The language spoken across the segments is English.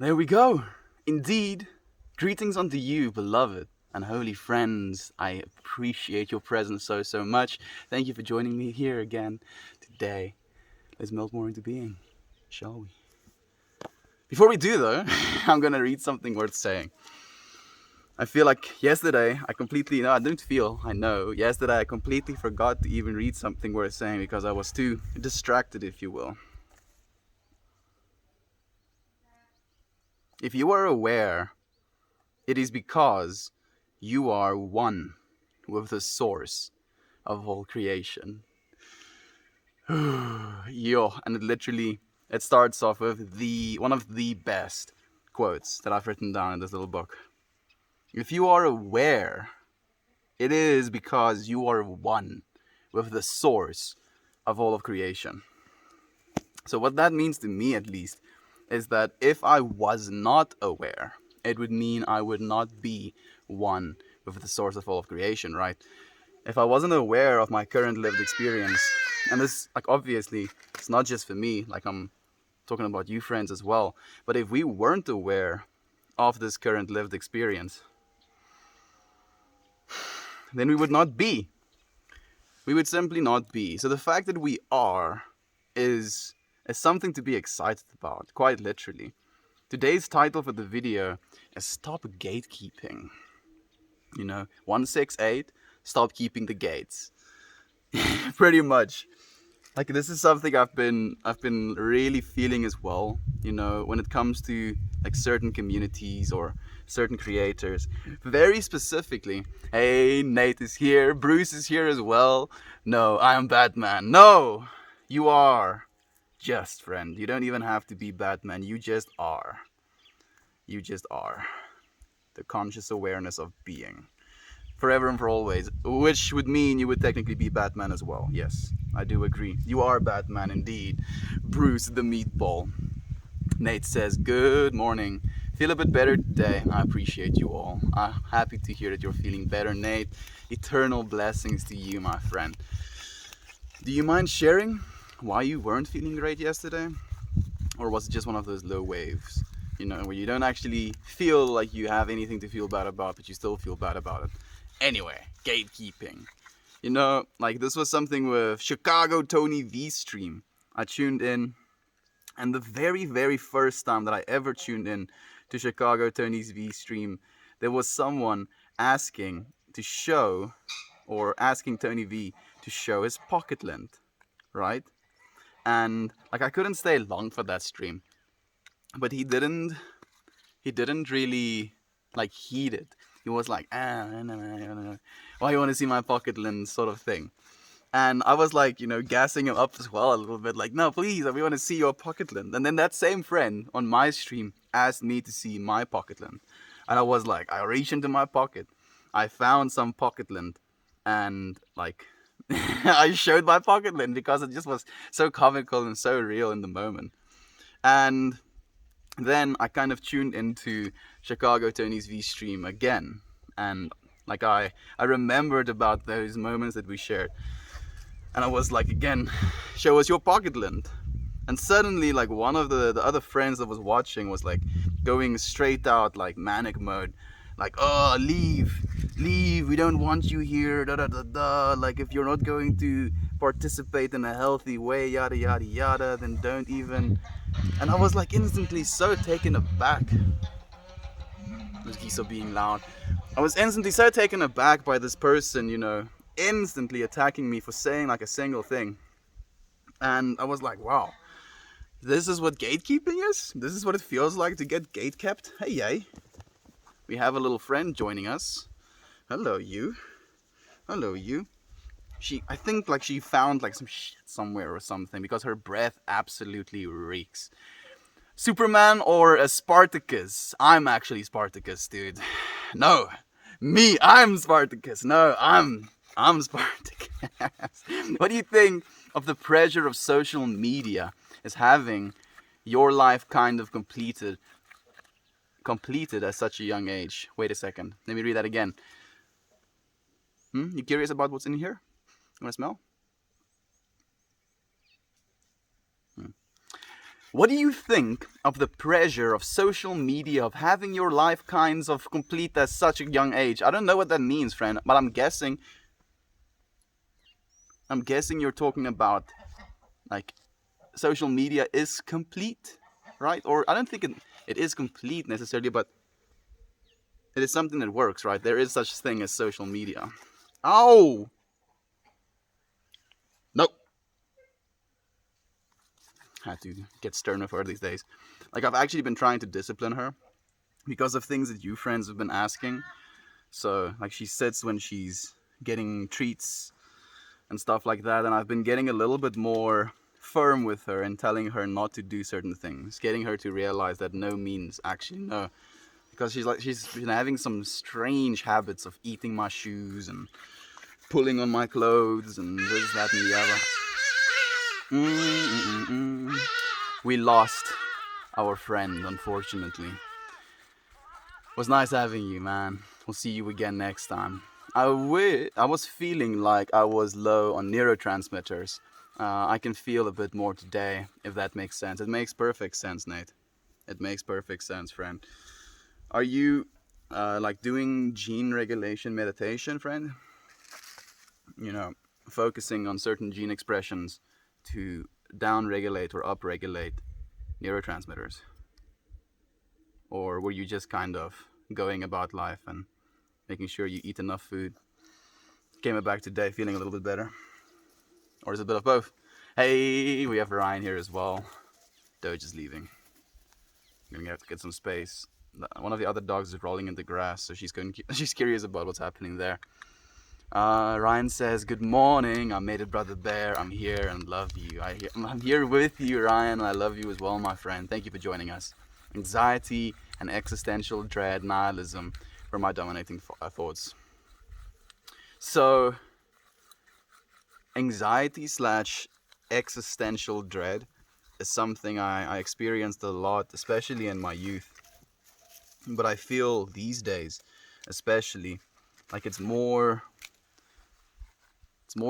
There we go. Indeed. Greetings unto you, beloved and holy friends. I appreciate your presence so much. Thank you for joining me here again today. Let's melt more into being, shall we? Before we do, though, I'm going to read something worth saying. I feel like yesterday I know. Yesterday I completely forgot to even read something worth saying because I was too distracted, if you will. If you are aware, it is because you are one with the source of all creation. Yo, and it starts off with one of the best quotes that I've written down in this little book. If you are aware, it is because you are one with the source of all of creation. So what that means to me, at least, is that if I was not aware, it would mean I would not be one with the source of all of creation, right? If I wasn't aware of my current lived experience, and this, obviously, it's not just for me, I'm talking about you friends as well, but if we weren't aware of this current lived experience, then we would not be. We would simply not be. So the fact that we are is something to be excited about, quite literally. Today's title for the video is Stop Gatekeeping. 168, stop keeping the gates. Pretty much. This is something I've been really feeling as well, when it comes to certain communities or certain creators. Very specifically, hey, Nate is here, Bruce is here as well. No, I am Batman. No, you are just, friend. You don't even have to be Batman. You just are. You just are. The conscious awareness of being. Forever and for always, which would mean you would technically be Batman as well. Yes, I do agree. You are Batman indeed. Bruce the Meatball. Nate says, good morning. Feel a bit better today. I appreciate you all. I'm happy to hear that you're feeling better, Nate. Eternal blessings to you, my friend. Do you mind sharing why you weren't feeling great yesterday? Or was it just one of those low waves? Where you don't actually feel like you have anything to feel bad about, but you still feel bad about it. Anyway, gatekeeping. This was something with Chicago Tony V stream. I tuned in, and the very first time that I ever tuned in to Chicago Tony's V stream, there was someone asking Tony V to show his pocket lint, right? And I couldn't stay long for that stream, but he didn't really heed it. He was like, no. Why you want to see my pocket lint, sort of thing. And I was gassing him up as well a little bit, no, please, we want to see your pocket lint. And then that same friend on my stream asked me to see my pocket lint. And I was I reached into my pocket, I found some pocket lint, and I showed my pocket lint because it just was so comical and so real in the moment. And then I kind of tuned into Chicago Tony's V stream again, and I remembered about those moments that we shared, and I was again, show us your pocket lint. And suddenly one of the other friends that was watching was going straight out manic mode, oh, leave, we don't want you here, da da da da, if you're not going to participate in a healthy way, yada yada yada, then don't even. And I was instantly so taken aback. Those geese are being loud. I was instantly so taken aback by this person, instantly attacking me for saying a single thing. And I was wow, this is what gatekeeping is? This is what it feels like to get gatekept? Hey, yay. We have a little friend joining us. Hello, you. Hello, you. I think she found some shit somewhere or something, because her breath absolutely reeks. Superman or a Spartacus? I'm actually Spartacus, dude. No, me, I'm Spartacus. No, I'm Spartacus. What do you think of the pressure of social media as having your life kind of completed at such a young age? Wait a second, let me read that again. You curious about what's in here? You wanna smell? What do you think of the pressure of social media, of having your life kinds of complete at such a young age? I don't know what that means, friend, but I'm guessing you're talking about like social media is complete, right? Or I don't think it is complete necessarily, but it is something that works, right? There is such thing as social media. Oh! No! Had to get stern with her these days. Like, I've actually been trying to discipline her because of things that you friends have been asking. So, like, she sits when she's getting treats and stuff like that, and I've been getting a little bit more firm with her and telling her not to do certain things, getting her to realize that no means actually no, because she's been having some strange habits of eating my shoes and pulling on my clothes and this, that, and the other. We lost our friend, unfortunately. It was nice having you, man. We'll see you again next time. I was feeling like I was low on neurotransmitters. I can feel a bit more today, if that makes sense. It makes perfect sense, Nate. It makes perfect sense, friend. Are you like doing gene regulation meditation, friend? You know, focusing on certain gene expressions to down-regulate or up-regulate neurotransmitters? Or were you just kind of going about life and making sure you eat enough food? Came back today feeling a little bit better? Or is it a bit of both? Hey, we have Ryan here as well. Doge is leaving. I'm gonna have to get some space. One of the other dogs is rolling in the grass, so she's curious about what's happening there. Ryan says, good morning, I made it, Brother Bear. I'm here and love you. I'm here with you, Ryan, and I love you as well, my friend. Thank you for joining us. Anxiety and existential dread, nihilism were my dominating thoughts. So, anxiety / existential dread is something I experienced a lot, especially in my youth. But I feel these days, especially, like it's more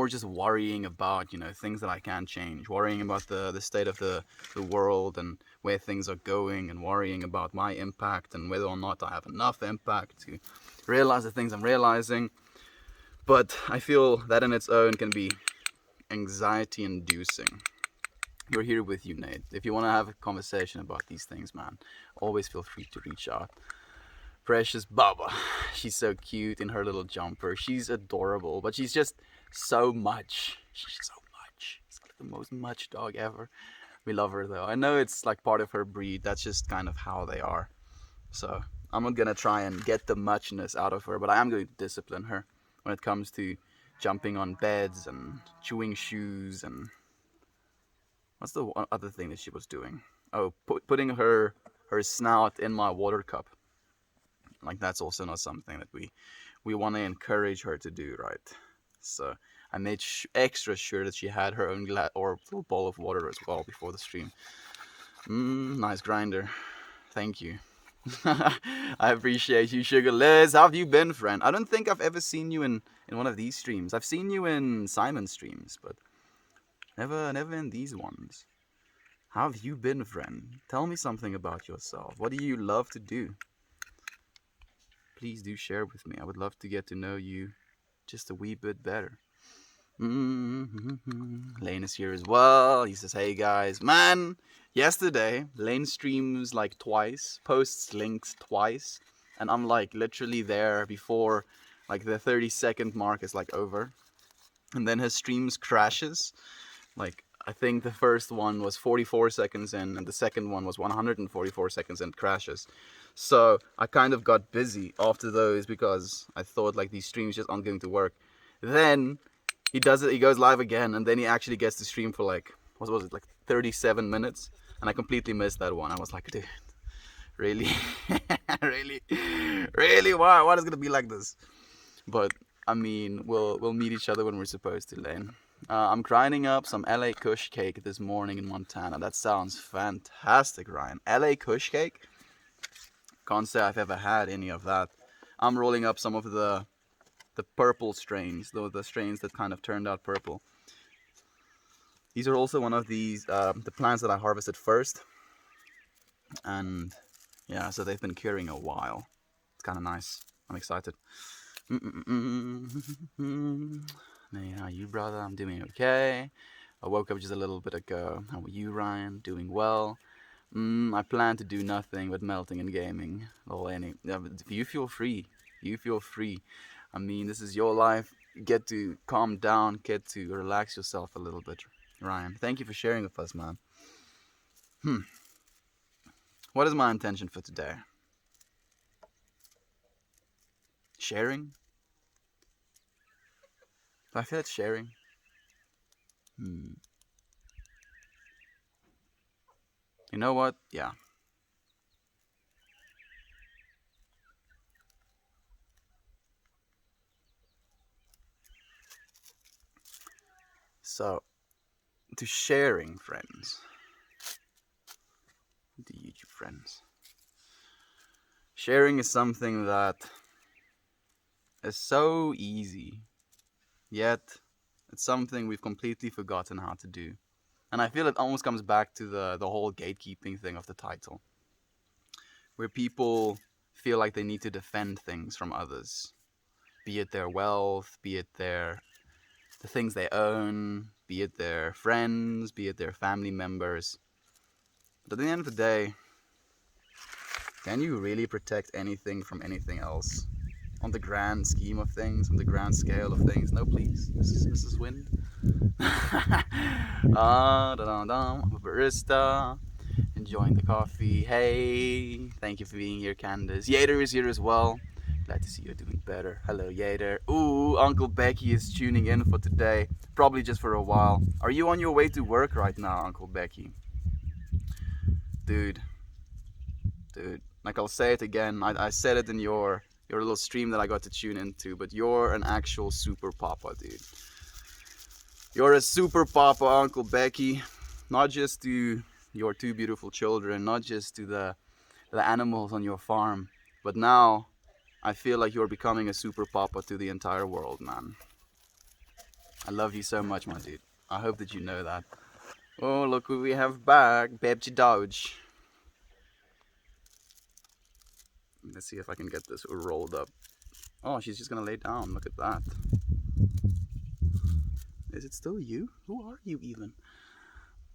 just worrying about, things that I can't change, worrying about the state of the world and where things are going, and worrying about my impact and whether or not I have enough impact to realize the things I'm realizing. But I feel that in its own can be anxiety inducing. We're here with you, Nate. If you want to have a conversation about these things, man, always feel free to reach out. Precious Baba, she's so cute in her little jumper. She's adorable, but she's just so much. She's so much. She's like the most much dog ever. We love her though. I know it's like part of her breed. That's just kind of how they are. So I'm not gonna try and get the muchness out of her, but I am going to discipline her when it comes to jumping on beds and chewing shoes. And what's the other thing that she was doing? Oh, putting her snout in my water cup. Like, that's also not something that we want to encourage her to do, right? So I made extra sure that she had her own or little bowl of water as well before the stream. Nice grinder. Thank you. I appreciate you, Sugar Liz. How have you been, friend? I don't think I've ever seen you in one of these streams. I've seen you in Simon's streams, but never in these ones. How have you been, friend? Tell me something about yourself. What do you love to do? Please do share with me. I would love to get to know you just a wee bit better. Lane is here as well. He says, hey guys. Man, yesterday, Lane streams like twice, posts links twice, and I'm like literally there before like the 30-second mark is like over. And then his streams crashes. Like, I think the first one was 44 seconds in, and the second one was 144 seconds in, crashes. So I kind of got busy after those because I thought like these streams just aren't going to work. Then he does it, he goes live again, and then he actually gets to stream for like, what was it, like 37 minutes? And I completely missed that one. I was like, dude, really? really? Why is it gonna be like this? But I mean, we'll meet each other when we're supposed to, Lane. I'm grinding up some LA Kush cake this morning in Montana. That sounds fantastic, Ryan. LA Kush cake? Can't say I've ever had any of that. I'm rolling up some of the purple strains, the strains that kind of turned out purple. These are also one of these the plants that I harvested first. And yeah, so they've been curing a while. It's kind of nice. I'm excited. Hey, how are you, brother? I'm doing okay. I woke up just a little bit ago. How are you, Ryan? Doing well. I plan to do nothing but melting and gaming. Yeah, but you feel free. You feel free. I mean, this is your life. Get to calm down. Get to relax yourself a little bit, Ryan. Thank you for sharing with us, man. What is my intention for today? Sharing? Do I feel it's sharing? Hmm. You know what? Yeah. So, to sharing, friends. The YouTube friends. Sharing is something that is so easy, yet it's something we've completely forgotten how to do. And I feel it almost comes back to the whole gatekeeping thing of the title, where people feel like they need to defend things from others, be it their wealth, be it the things they own, be it their friends, be it their family members. But at the end of the day, can you really protect anything from anything else? On the grand scheme of things, on the grand scale of things? No, please, Mrs. Wind. I'm a barista, enjoying the coffee. Hey, thank you for being here, Candace. Yader is here as well. Glad to see you're doing better. Hello, Yader. Ooh, Uncle Becky is tuning in for today. Probably just for a while. Are you on your way to work right now, Uncle Becky? Dude, like I'll say it again. I said it in your little stream that I got to tune into, but you're an actual super papa, dude. You're a super papa, Uncle Becky. Not just to your two beautiful children, not just to the animals on your farm, but now I feel like you're becoming a super papa to the entire world, man. I love you so much, my dude. I hope that you know that. Oh, look who we have back, Babsy Dodge. Let's see if I can get this rolled up. Oh, she's just gonna lay down. Look at that. Is it still you? Who are you even?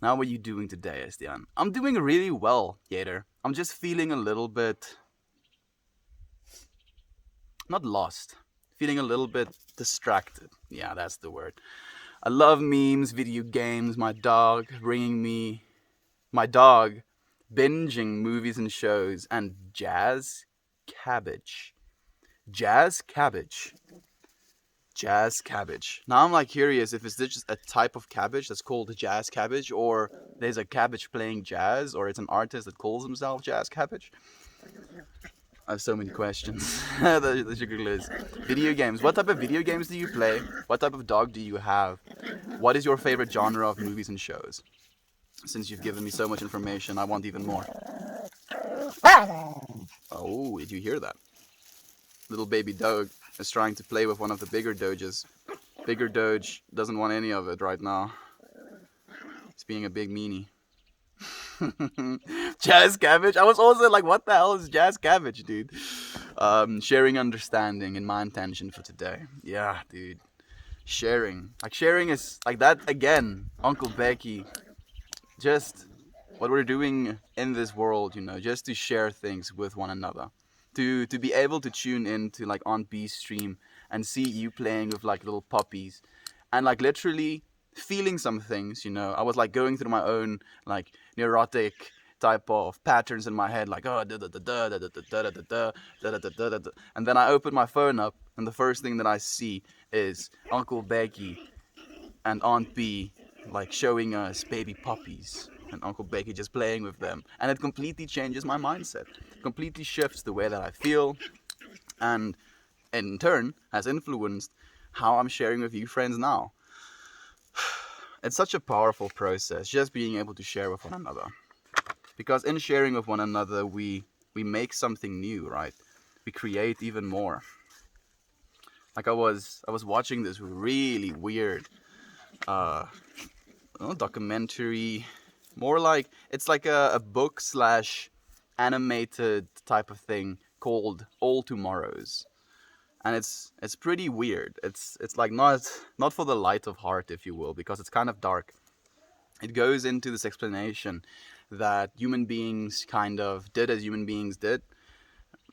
Now, what are you doing today, Estian? I'm doing really well, Yader. I'm just feeling a little bit... not lost. Feeling a little bit distracted. Yeah, that's the word. I love memes, video games, my dog bringing me... my dog binging movies and shows, and jazz cabbage. Jazz cabbage. Jazz cabbage. Now I'm like curious if it's just a type of cabbage that's called jazz cabbage, or there's a cabbage playing jazz, or it's an artist that calls himself Jazz Cabbage. I have so many questions. the sugar gliz. Video games. What type of video games do you play? What type of dog do you have? What is your favorite genre of movies and shows? Since you've given me so much information, I want even more. Oh, did you hear that? Little baby dog is trying to play with one of the bigger doges. Bigger doge doesn't want any of it right now. He's being a big meanie. Jazz cabbage? I was also like, what the hell is jazz cabbage, dude? Sharing understanding in my intention for today. Yeah, dude. Sharing. Like, sharing is like that again, Uncle Becky. Just what we're doing in this world, you know, just to share things with one another. To be able to tune in to like Aunt B's stream and see you playing with like little puppies and like literally feeling some things, you know. I was like going through my own like neurotic type of patterns in my head, like oh da da da da da da da da da da da da da da, and then I open my phone up and the first thing that I see is Uncle Becky and Aunt B like showing us baby puppies and Uncle Becky just playing with them, and it completely changes my mindset, completely shifts the way that I feel, and in turn has influenced how I'm sharing with you friends now. It's such a powerful process, just being able to share with one another. Because in sharing with one another, we make something new, right? We create even more. Like I was watching this really weird documentary, more like it's like a book slash animated type of thing called All Tomorrows, and it's pretty weird. It's like not for the light of heart, if you will, because it's kind of dark. It goes into this explanation that human beings kind of did as human beings did,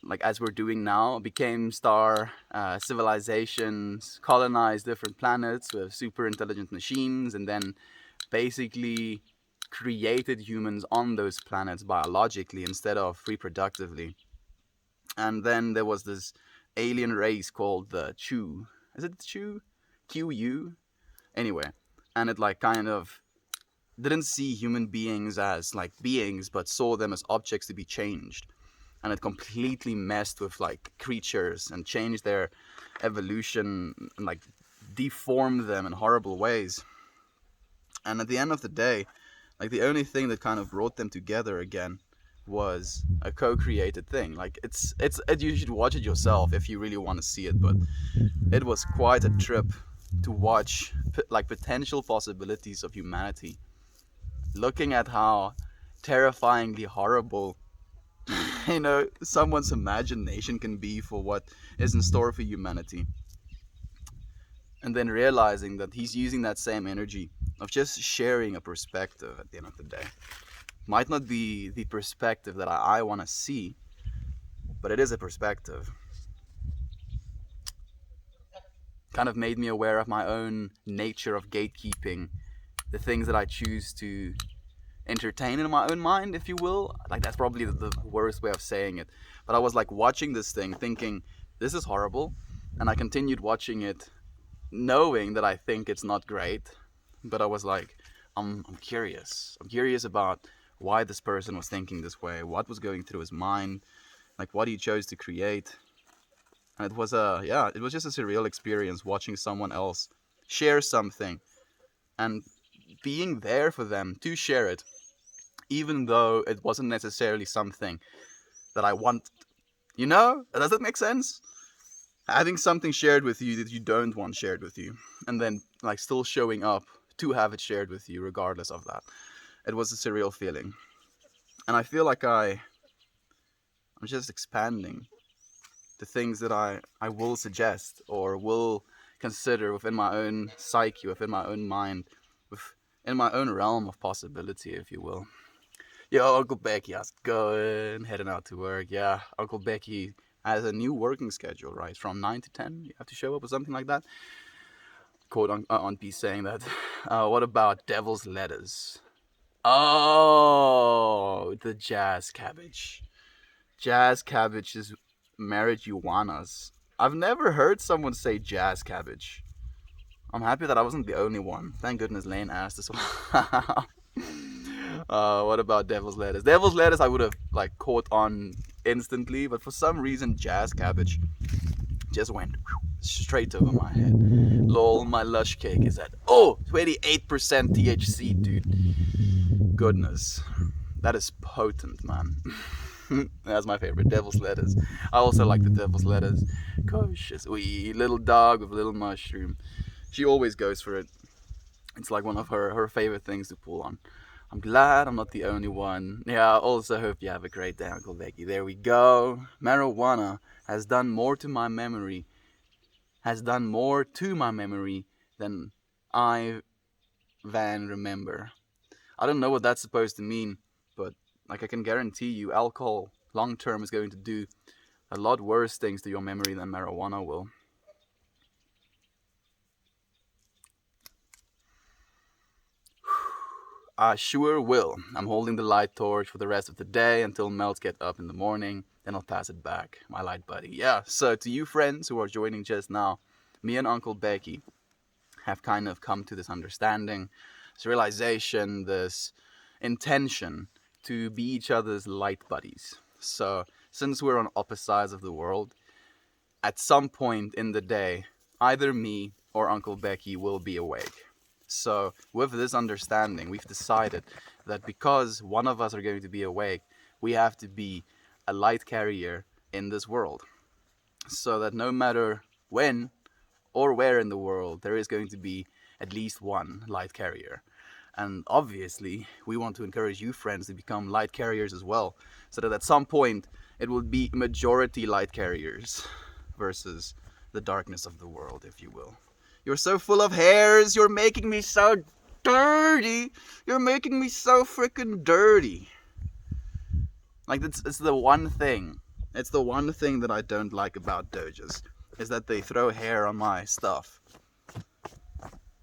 like as we're doing now, became star civilizations, colonized different planets with super intelligent machines, and then basically created humans on those planets biologically instead of reproductively. And then there was this alien race called the Chu. Is it Chu? QU? Anyway, and it like kind of didn't see human beings as like beings, but saw them as objects to be changed. And it completely messed with like creatures and changed their evolution and like deformed them in horrible ways. And at the end of the day, like the only thing that kind of brought them together again was a co-created thing. Like you should watch it yourself if you really want to see it, but it was quite a trip to watch like potential possibilities of humanity, looking at how terrifyingly horrible someone's imagination can be for what is in store for humanity, and then realizing that he's using that same energy of just sharing a perspective at the end of the day. Might not be the perspective that I want to see, but it is a perspective. Kind of made me aware of my own nature of gatekeeping, the things that I choose to entertain in my own mind, if you will. Like that's probably the worst way of saying it. But I was like watching this thing thinking, this is horrible. And I continued watching it knowing that I think it's not great. But I was like, I'm curious. I'm curious about why this person was thinking this way, what was going through his mind, like what he chose to create. And it was just a surreal experience watching someone else share something and being there for them to share it, even though it wasn't necessarily something that I wanted. Does that make sense? Having something shared with you that you don't want shared with you, and then like still showing up to have it shared with you regardless of that. It was a surreal feeling. And I feel like I'm just expanding the things that I will suggest or will consider within my own psyche, within my own mind, in my own realm of possibility, if you will. Yo, Uncle Becky, how's it going? Heading out to work. Yeah, Uncle Becky has a new working schedule, right? From 9 to 10, you have to show up or something like that. Quote on P saying that. What about Devil's Letters? Oh, the jazz cabbage. Jazz cabbage is marijuanas. I've never heard someone say jazz cabbage. I'm happy that I wasn't the only one. Thank goodness Lane asked as well. What about Devil's Lettuce? Devil's Lettuce I would have like caught on instantly, but for some reason jazz cabbage just went straight over my head. Lol, my lush cake is at 28% THC, dude. Goodness, that is potent, man. That's my favorite, Devil's Lettuce. I also like the Devil's Lettuce. Gosh, wee little dog with a little mushroom. She always goes for it. It's like one of her favorite things to pull on. I'm glad I'm not the only one. Yeah, I also hope you have a great day, Uncle Becky. There we go. Marijuana has done more to my memory. Than I van remember. I don't know what that's supposed to mean, but like I can guarantee you, alcohol long term is going to do a lot worse things to your memory than marijuana will. I sure will. I'm holding the light torch for the rest of the day until Melts get up in the morning. Then I'll pass it back, my light buddy. Yeah, so to you friends who are joining just now, me and Uncle Becky have kind of come to this understanding, this realization, this intention to be each other's light buddies. So since we're on opposite sides of the world, at some point in the day, either me or Uncle Becky will be awake. So with this understanding, we've decided that because one of us are going to be awake, we have to be a light carrier in this world. So that no matter when or where in the world, there is going to be at least one light carrier. And obviously, we want to encourage you friends to become light carriers as well, so that at some point it will be majority light carriers versus the darkness of the world, if you will. You're so full of hairs, you're making me so dirty. You're making me so freaking dirty. Like, it's the one thing. It's the one thing that I don't like about Doges, is that they throw hair on my stuff.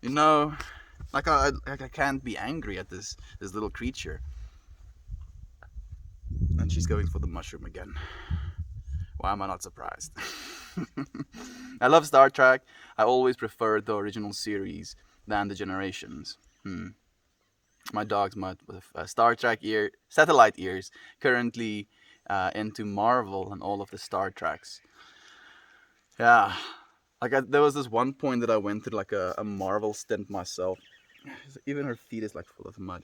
You know, like I can't be angry at this little creature. And she's going for the mushroom again. Why am I not surprised? I love Star Trek. I always preferred the original series than the Generations. My dog's mud with Star Trek satellite ears, currently into Marvel and all of the Star Treks. Yeah, like there was this one point that I went through like a Marvel stint myself. Even her feet is like full of mud.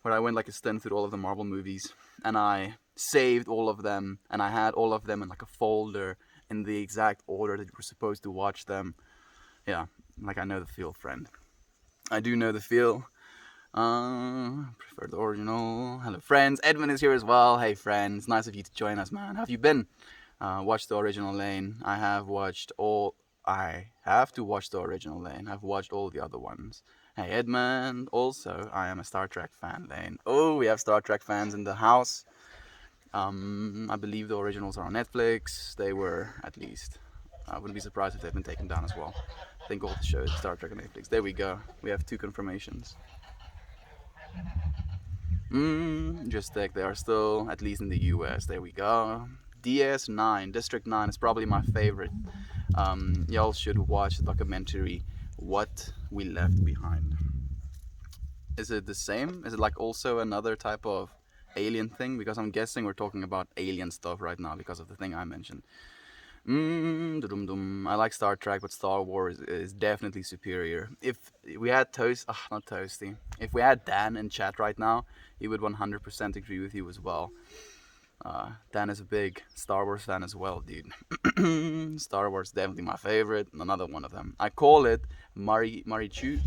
Where I went like a stint through all of the Marvel movies, and I saved all of them, and I had all of them in like a folder in the exact order that you were supposed to watch them. Yeah, like I know the feel, friend. I do know the feel. Prefer the original. Hello, friends. Edwin is here as well. Hey, friends. Nice of you to join us, man. How have you been? Watched the original Lane. I have to watch the original Lane. I've watched all the other ones. Hey, Edmund. Also, I am a Star Trek fan, Lane. Oh, we have Star Trek fans in the house. I believe the originals are on Netflix. They were, at least. I wouldn't be surprised if they've been taken down as well. I think all the shows, Star Trek on Netflix. There we go. We have 2 confirmations. Just think they are still, at least in the US. There we go. DS9, District 9 is probably my favorite. Y'all should watch the documentary What We Left Behind. Is it the same? Is it like also another type of alien thing? Because I'm guessing we're talking about alien stuff right now because of the thing I mentioned. I like Star Trek, but Star Wars is definitely superior. If we had not Toasty. If we had Dan in chat right now, he would 100% agree with you as well. Dan is a big Star Wars fan as well, dude. Star Wars definitely my favorite. Another one of them. I call it Marikuchi.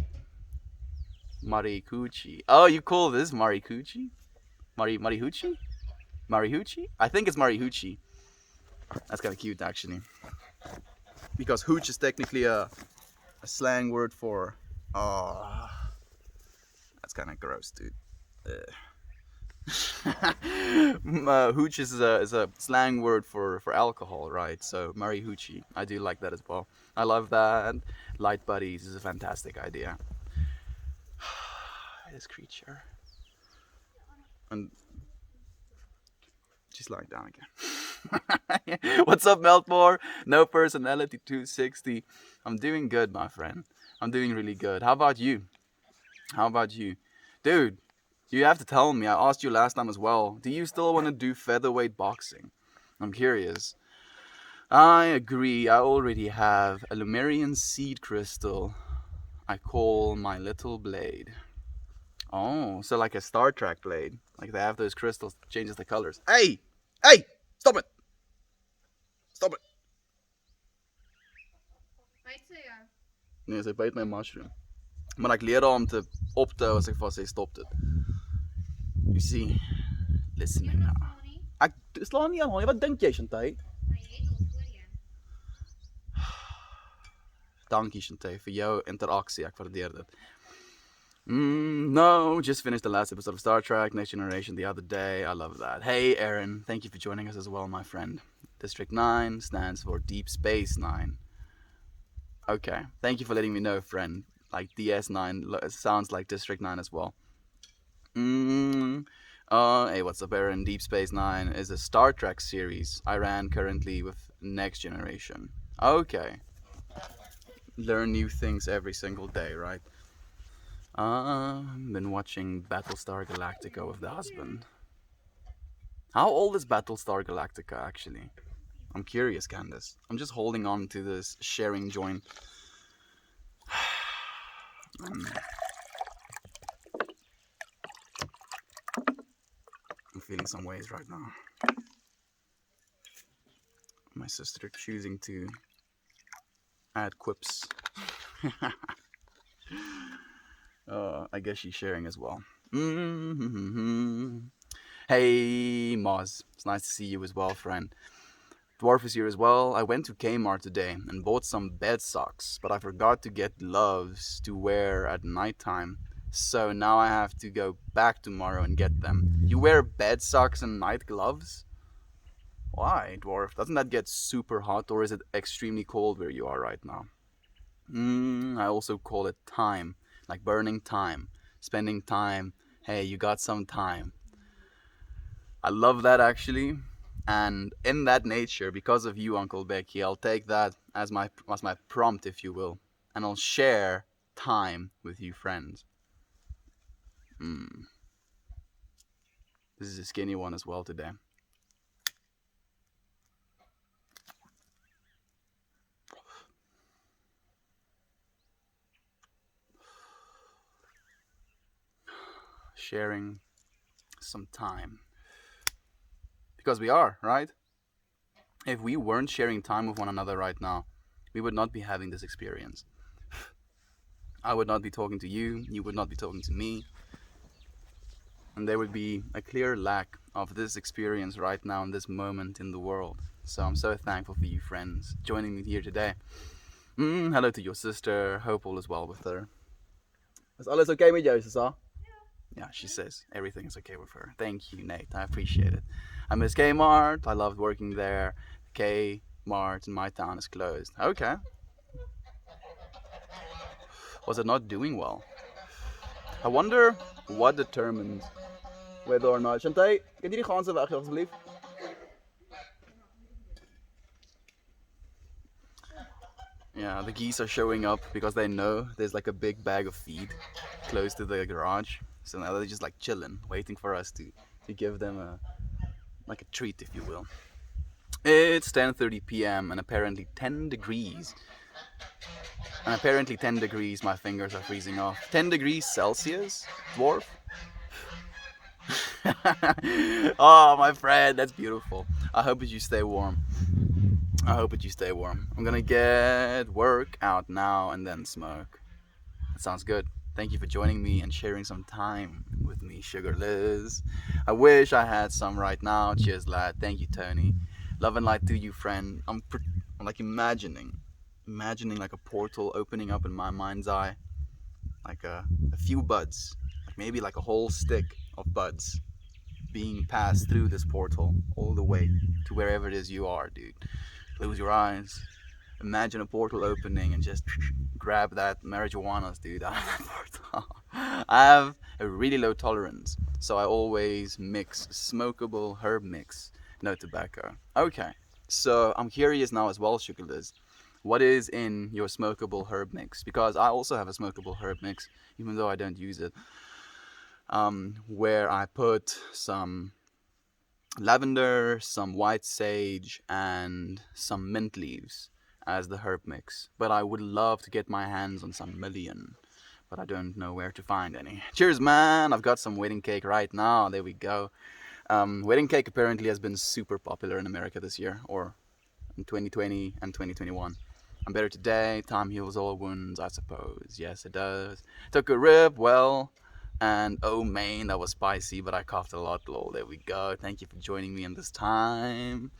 Oh, you call this Marikuchi? Marihuchi? Marihuchi? I think it's Marihuchi. That's kind of cute, actually. Because hooch is technically a slang word for... Oh, that's kind of gross, dude. Hooch is a slang word for alcohol, right? So Marihuchi, I do like that as well. I love that. Light buddies is a fantastic idea. This creature. And she's lying down again. What's up, Meltmore? No personality 260. I'm doing good, my friend. I'm doing really good. How about you? Dude, you have to tell me. I asked you last time as well. Do you still want to do featherweight boxing? I'm curious. I agree. I already have a Lumerian seed crystal I call my little blade. Oh, so like a Star Trek blade. Like they have those crystals that changes the colors. Hey! Stop it! Nee, sy byt my mushroom. Maar ek leer haar om te op te hou as ek vir haar sê stop dit. You see? Listening now. Ek slaan nie aan haar nie. Wat dink jy, Shantay? Dankie, Shantay, vir jou interaksie. Ek waardeer dit. No, just finished the last episode of Star Trek Next Generation the other day. I love that. Hey, Aaron, thank you for joining us as well, my friend. District 9 stands for Deep Space 9. Okay, thank you for letting me know, friend. Like DS9 sounds like District 9 as well. Hey, what's up, Aaron? Deep Space 9 is a Star Trek series I ran currently with Next Generation. Okay. Learn new things every single day, right? Been watching Battlestar Galactica with the husband. How old is Battlestar Galactica, actually? I'm curious, Candace. I'm just holding on to this sharing joint. I'm feeling some ways right now. My sister choosing to add quips. I guess she's sharing as well. Mm-hmm. Hey, Moz. It's nice to see you as well, friend. Dwarf is here as well. I went to Kmart today and bought some bed socks, but I forgot to get gloves to wear at nighttime. So now I have to go back tomorrow and get them. You wear bed socks and night gloves? Why, Dwarf? Doesn't that get super hot, or is it extremely cold where you are right now? I also call it time, like burning time, spending time. Hey, you got some time. I love that actually. And in that nature, because of you, Uncle Becky, I'll take that as my prompt, if you will, and I'll share time with you friends. Mm, this is a skinny one as well today. Sharing some time. Because we are, right? If we weren't sharing time with one another right now, we would not be having this experience. I would not be talking to you, you would not be talking to me, and there would be a clear lack of this experience right now in this moment in the world. So I'm so thankful for you friends joining me here today. Hello to your sister, hope all is well with her. Is alles okay met jou, Sasa? Yeah, she says everything is okay with her. Thank you, Nate. I appreciate it. I miss Kmart. I loved working there. Kmart in my town is closed. Okay. Was it not doing well? I wonder what determines whether or not. Shantae, kan jy die ganse weg asseblief? Yeah, the geese are showing up because they know there's like a big bag of feed close to the garage. So now they're just like chilling, waiting for us to give them a treat, if you will. It's 10:30 p.m. and apparently 10 degrees. And apparently 10 degrees, my fingers are freezing off. 10 degrees Celsius, dwarf? Oh, my friend, that's beautiful. I hope that you stay warm. I hope that you stay warm. I'm gonna get work out now and then smoke. That sounds good. Thank you for joining me and sharing some time with me, Sugar Liz. I wish I had some right now. Cheers, lad. Thank you, Tony. Love and light to you, friend. I'm like imagining like a portal opening up in my mind's eye, like a few buds, like maybe like a whole stick of buds being passed through this portal all the way to wherever it is you are, dude. Close your eyes. Imagine a portal opening and just grab that marijuana, dude, out of that portal. I have a really low tolerance, so I always mix smokable herb mix, no tobacco. Okay, so I'm curious now as well, Sugar Liz. What is in your smokable herb mix? Because I also have a smokable herb mix, even though I don't use it. Where I put some lavender, some white sage, and some mint leaves as the herb mix. But I would love to get my hands on some million, but I don't know where to find any. Cheers, man! I've got some wedding cake right now. There we go. Wedding cake apparently has been super popular in America this year, or in 2020 and 2021. I'm better today. Time heals all wounds, I suppose. Yes, it does. Took a rib, well, and oh man, that was spicy, but I coughed a lot. Lol, there we go. Thank you for joining me in this time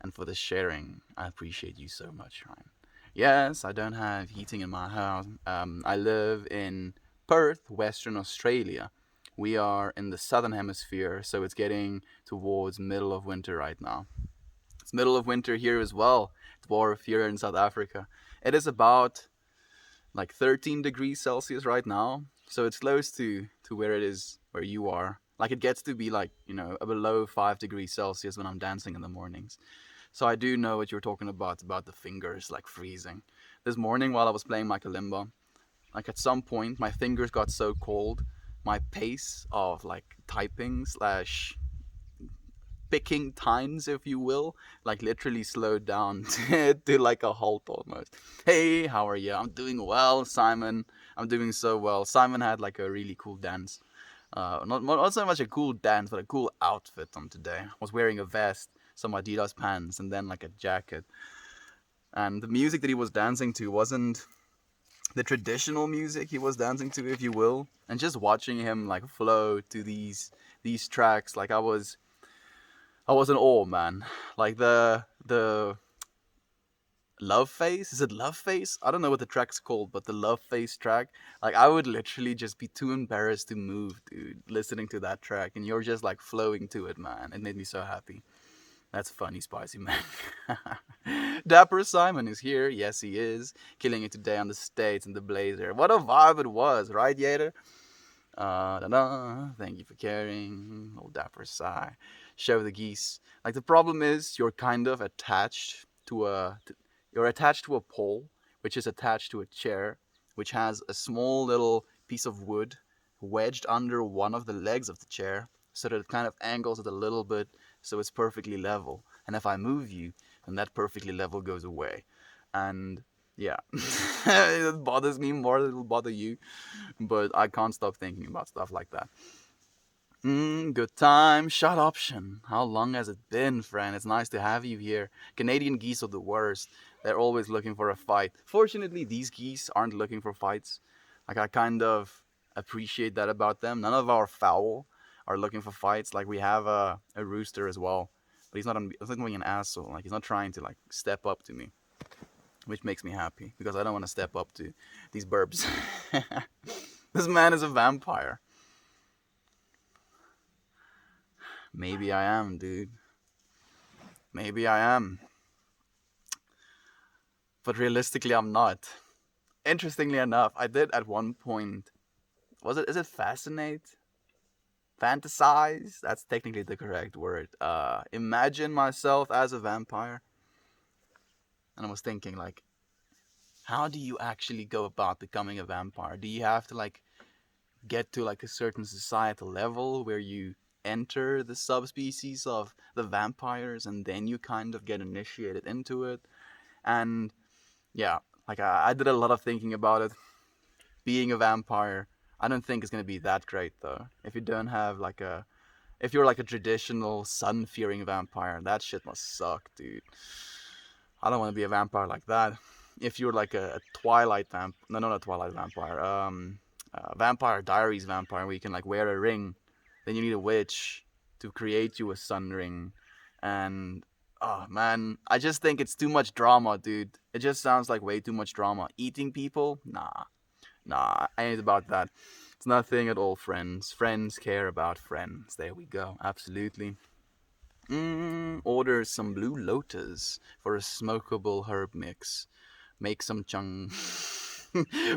and for the sharing. I appreciate you so much, Ryan. Yes, I don't have heating in my house. I live in Perth, Western Australia. We are in the southern hemisphere, so it's getting towards middle of winter right now. It's middle of winter here as well. Dwarf here in South Africa. It is about like 13 degrees Celsius right now, so it's close to where it is where you are. Like it gets to be like below 5 degrees Celsius when I'm dancing in the mornings. So I do know what you're talking about the fingers like freezing. This morning while I was playing my kalimba, like at some point my fingers got so cold, my pace of like typing slash picking times, if you will, like literally slowed down to like a halt almost. Hey, how are you? I'm doing well, Simon. I'm doing so well. Simon had like a really cool dance. Not so much a cool dance, but a cool outfit on today. Was wearing a vest, some Adidas pants, and then like a jacket. And the music that he was dancing to wasn't the traditional music he was dancing to, if you will, and just watching him like flow to these tracks, like I was in awe, man. Like the Love Face, is it Love Face? I don't know what the track's called, but the Love Face track, like I would literally just be too embarrassed to move, dude, listening to that track, and you're just like flowing to it, man. It made me so happy. That's funny, Spicy Man. Dapper Simon is here. Yes, he is. Killing it today on the States in the Blazer. What a vibe it was, right, Yater? Da-da. Thank you for caring. Old Dapper Sigh. Show the geese. Like, the problem is you're kind of attached to you're attached to a pole, which is attached to a chair, which has a small little piece of wood wedged under one of the legs of the chair, so that it kind of angles it a little bit so it's perfectly level. And if I move you, then that perfectly level goes away. And yeah, it bothers me more than it will bother you, but I can't stop thinking about stuff like that. Good time. Shot option. How long has it been, friend? It's nice to have you here. Canadian geese are the worst. They're always looking for a fight. Fortunately, these geese aren't looking for fights. Like, I kind of appreciate that about them. None of our fowl are looking for fights. Like, we have a rooster as well, but he's not being an asshole. Like, he's not trying to like step up to me, which makes me happy because I don't want to step up to these burbs. This man is a vampire. Maybe I am, dude. Maybe I am. But realistically, I'm not. Interestingly enough, I did at one point. Is it fascinate? Fantasize? That's technically the correct word. Imagine myself as a vampire. And I was thinking, like, how do you actually go about becoming a vampire? Do you have to, like, get to, like, a certain societal level where you enter the subspecies of the vampires and then you kind of get initiated into it? And yeah, like I did a lot of thinking about it. Being a vampire, I don't think it's gonna be that great though. If you don't have like if you're like a traditional sun-fearing vampire, that shit must suck, dude. I don't want to be a vampire like that. If you're like a Twilight vamp, no, not a Twilight vampire, Vampire Diaries vampire, where you can like wear a ring, then you need a witch to create you a sun ring, and oh man, I just think it's too much drama, dude. It just sounds like way too much drama. Eating people? Nah, I ain't about that. It's nothing at all, friends. Friends care about friends. There we go. Absolutely. Order some Blue Lotus for a smokable herb mix. Make some chung.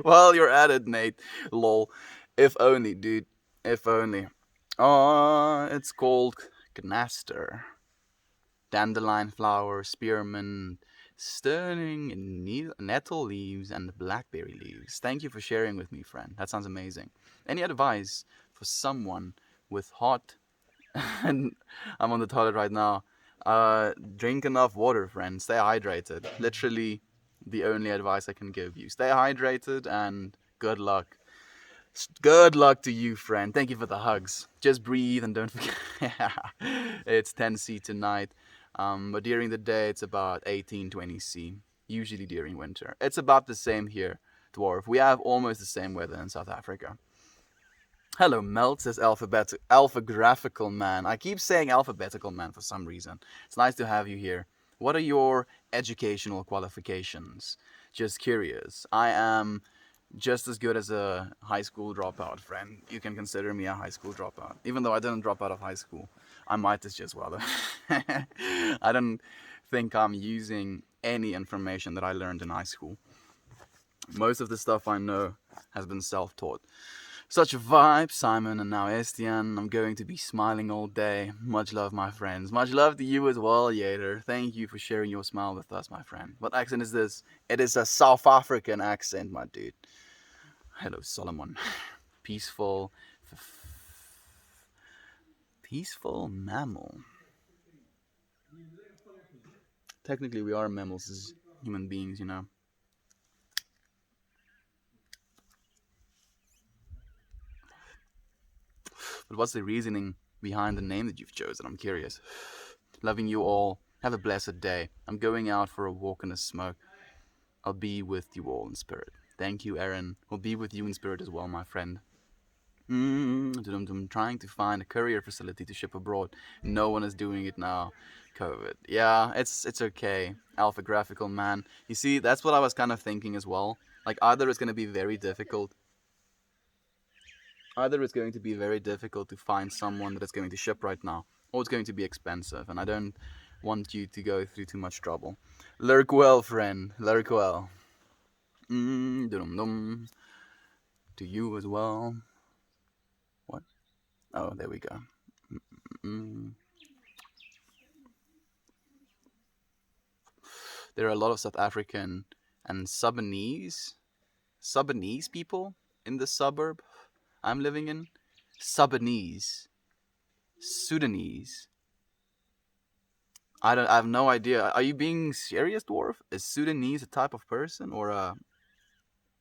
Well, you're at it, Nate. Lol. If only, dude. If only. It's called Gnaster. Dandelion flower, spearmint, sterling, nettle leaves, and blackberry leaves. Thank you for sharing with me, friend. That sounds amazing. Any advice for someone with hot and I'm on the toilet right now. Drink enough water, friend. Stay hydrated. Literally, the only advice I can give you. Stay hydrated and good luck. Good luck to you, friend. Thank you for the hugs. Just breathe and don't forget. It's 10C tonight. But during the day, it's about 18-20C. Usually during winter. It's about the same here, Dwarf. We have almost the same weather in South Africa. Hello, Melt, says Alphagraphical Man. I keep saying Alphabetical Man for some reason. It's nice to have you here. What are your educational qualifications? Just curious. I am just as good as a high school dropout, friend. You can consider me a high school dropout. Even though I didn't drop out of high school. I might as just well. I don't think I'm using any information that I learned in high school. Most of the stuff I know has been self-taught. Such a vibe, Simon, and now Estienne. I'm going to be smiling all day. Much love, my friends. Much love to you as well, Yater. Thank you for sharing your smile with us, my friend. What accent is this? It is a South African accent, my dude. Hello, Solomon. Peaceful. Peaceful mammal. Technically, we are mammals as human beings, you know. But what's the reasoning behind the name that you've chosen? I'm curious. Loving you all. Have a blessed day. I'm going out for a walk and a smoke. I'll be with you all in spirit. Thank you, Aaron. We'll be with you in spirit as well, my friend. Trying to find a courier facility to ship abroad. No one is doing it now. COVID. Yeah, it's okay. Alpha graphical man. You see, that's what I was kind of thinking as well. Like either it's going to be very difficult. Either it's going to be very difficult to find someone that is going to ship right now, or it's going to be expensive, and I don't want you to go through too much trouble. Lurk well, friend. Lurk well. Dum. To you as well. What? Oh, there we go. Mm. There are a lot of South African and Sudanese people in the suburb I'm living in. Sudanese. I have no idea. Are you being serious, dwarf? Is Sudanese a type of person or a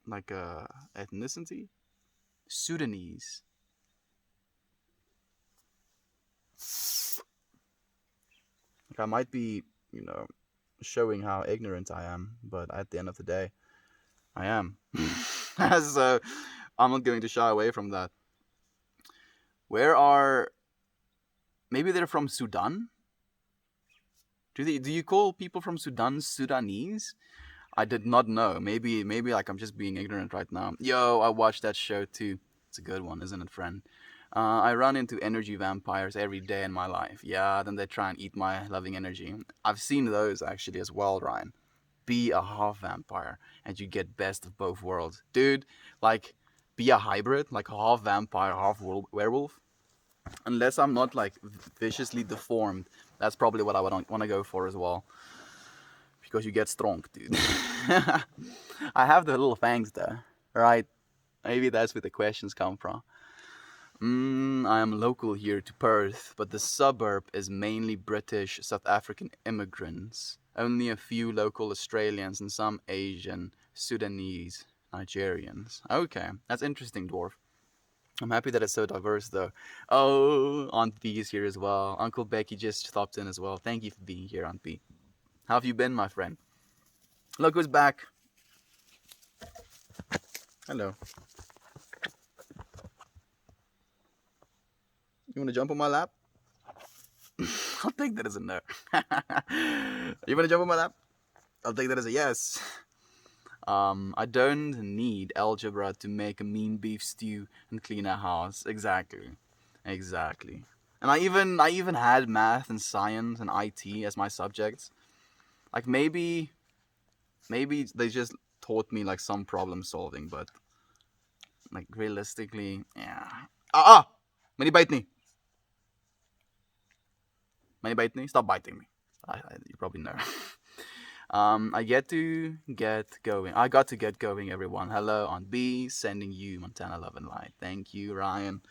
ethnicity? Sudanese. Like I might be, showing how ignorant I am, but at the end of the day, I am. So I'm not going to shy away from that. Where are? Maybe they're from Sudan. Do you call people from Sudan Sudanese? I did not know. Maybe like I'm just being ignorant right now. Yo, I watched that show too. It's a good one, isn't it, friend? I run into energy vampires every day in my life. Yeah, then they try and eat my loving energy. I've seen those actually as well, Ryan. Be a half vampire and you get best of both worlds. Dude, like, be a hybrid, like half vampire, half werewolf. Unless I'm not like viciously deformed, that's probably what I would want to go for as well. Because you get strong, dude. I have the little fangs though, right? Maybe that's where the questions come from. I am local here to Perth, but the suburb is mainly British South African immigrants. Only a few local Australians and some Asian, Sudanese, Nigerians. Okay, that's interesting, dwarf. I'm happy that it's so diverse, though. Oh, Aunt B is here as well. Uncle Becky just stopped in as well. Thank you for being here, Aunt B. How have you been, my friend? Look who's back. Hello. You want to jump on my lap? I'll take that as a no. You want to jump on my lap? I'll take that as a yes. I don't need algebra to make a mean beef stew and clean a house. Exactly. And I even had math and science and IT as my subjects. Like maybe they just taught me like some problem solving, but like realistically, yeah. Many bite me. Stop biting me. You probably know. I got to get going, everyone. Hello, Aunt B, sending you Montana Love and Light. Thank you, Ryan.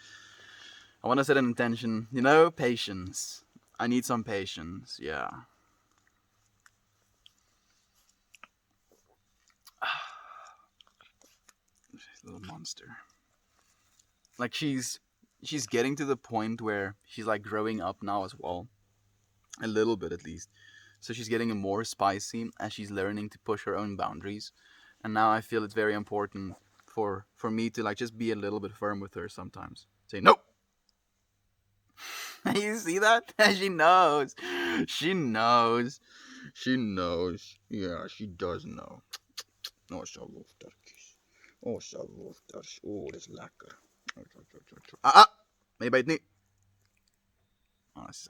I want to set an intention. Patience. I need some patience. Yeah. Little monster. Like she's getting to the point where she's like growing up now as well. A little bit at least. So she's getting more spicy as she's learning to push her own boundaries. And now I feel it's very important for me to like just be a little bit firm with her sometimes. Say no. You see that? She knows. She knows. Yeah, she does know. Oh, zo loftertjes. Oh, zo lofters. Oh, dat is lekker. Maar je bijt niet. Oh, dat is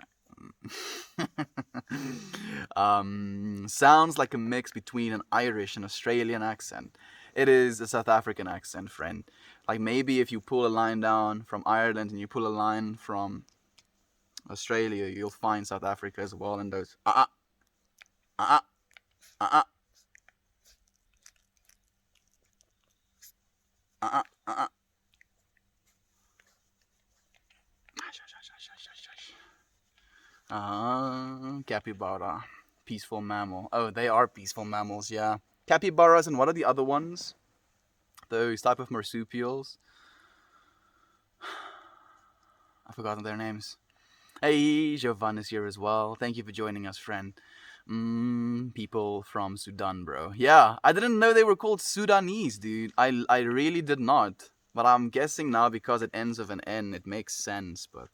sounds like a mix between an Irish and Australian accent. It is a South African accent, friend. Like maybe if you pull a line down from Ireland and you pull a line from Australia, you'll find South Africa as well in those capybara. Peaceful mammal. Oh, they are peaceful mammals, yeah. Capybaras, and what are the other ones? Those type of marsupials. I've forgotten their names. Hey, Jovan is here as well. Thank you for joining us, friend. People from Sudan, bro. Yeah, I didn't know they were called Sudanese, dude. I really did not. But I'm guessing now because it ends with an N, it makes sense. But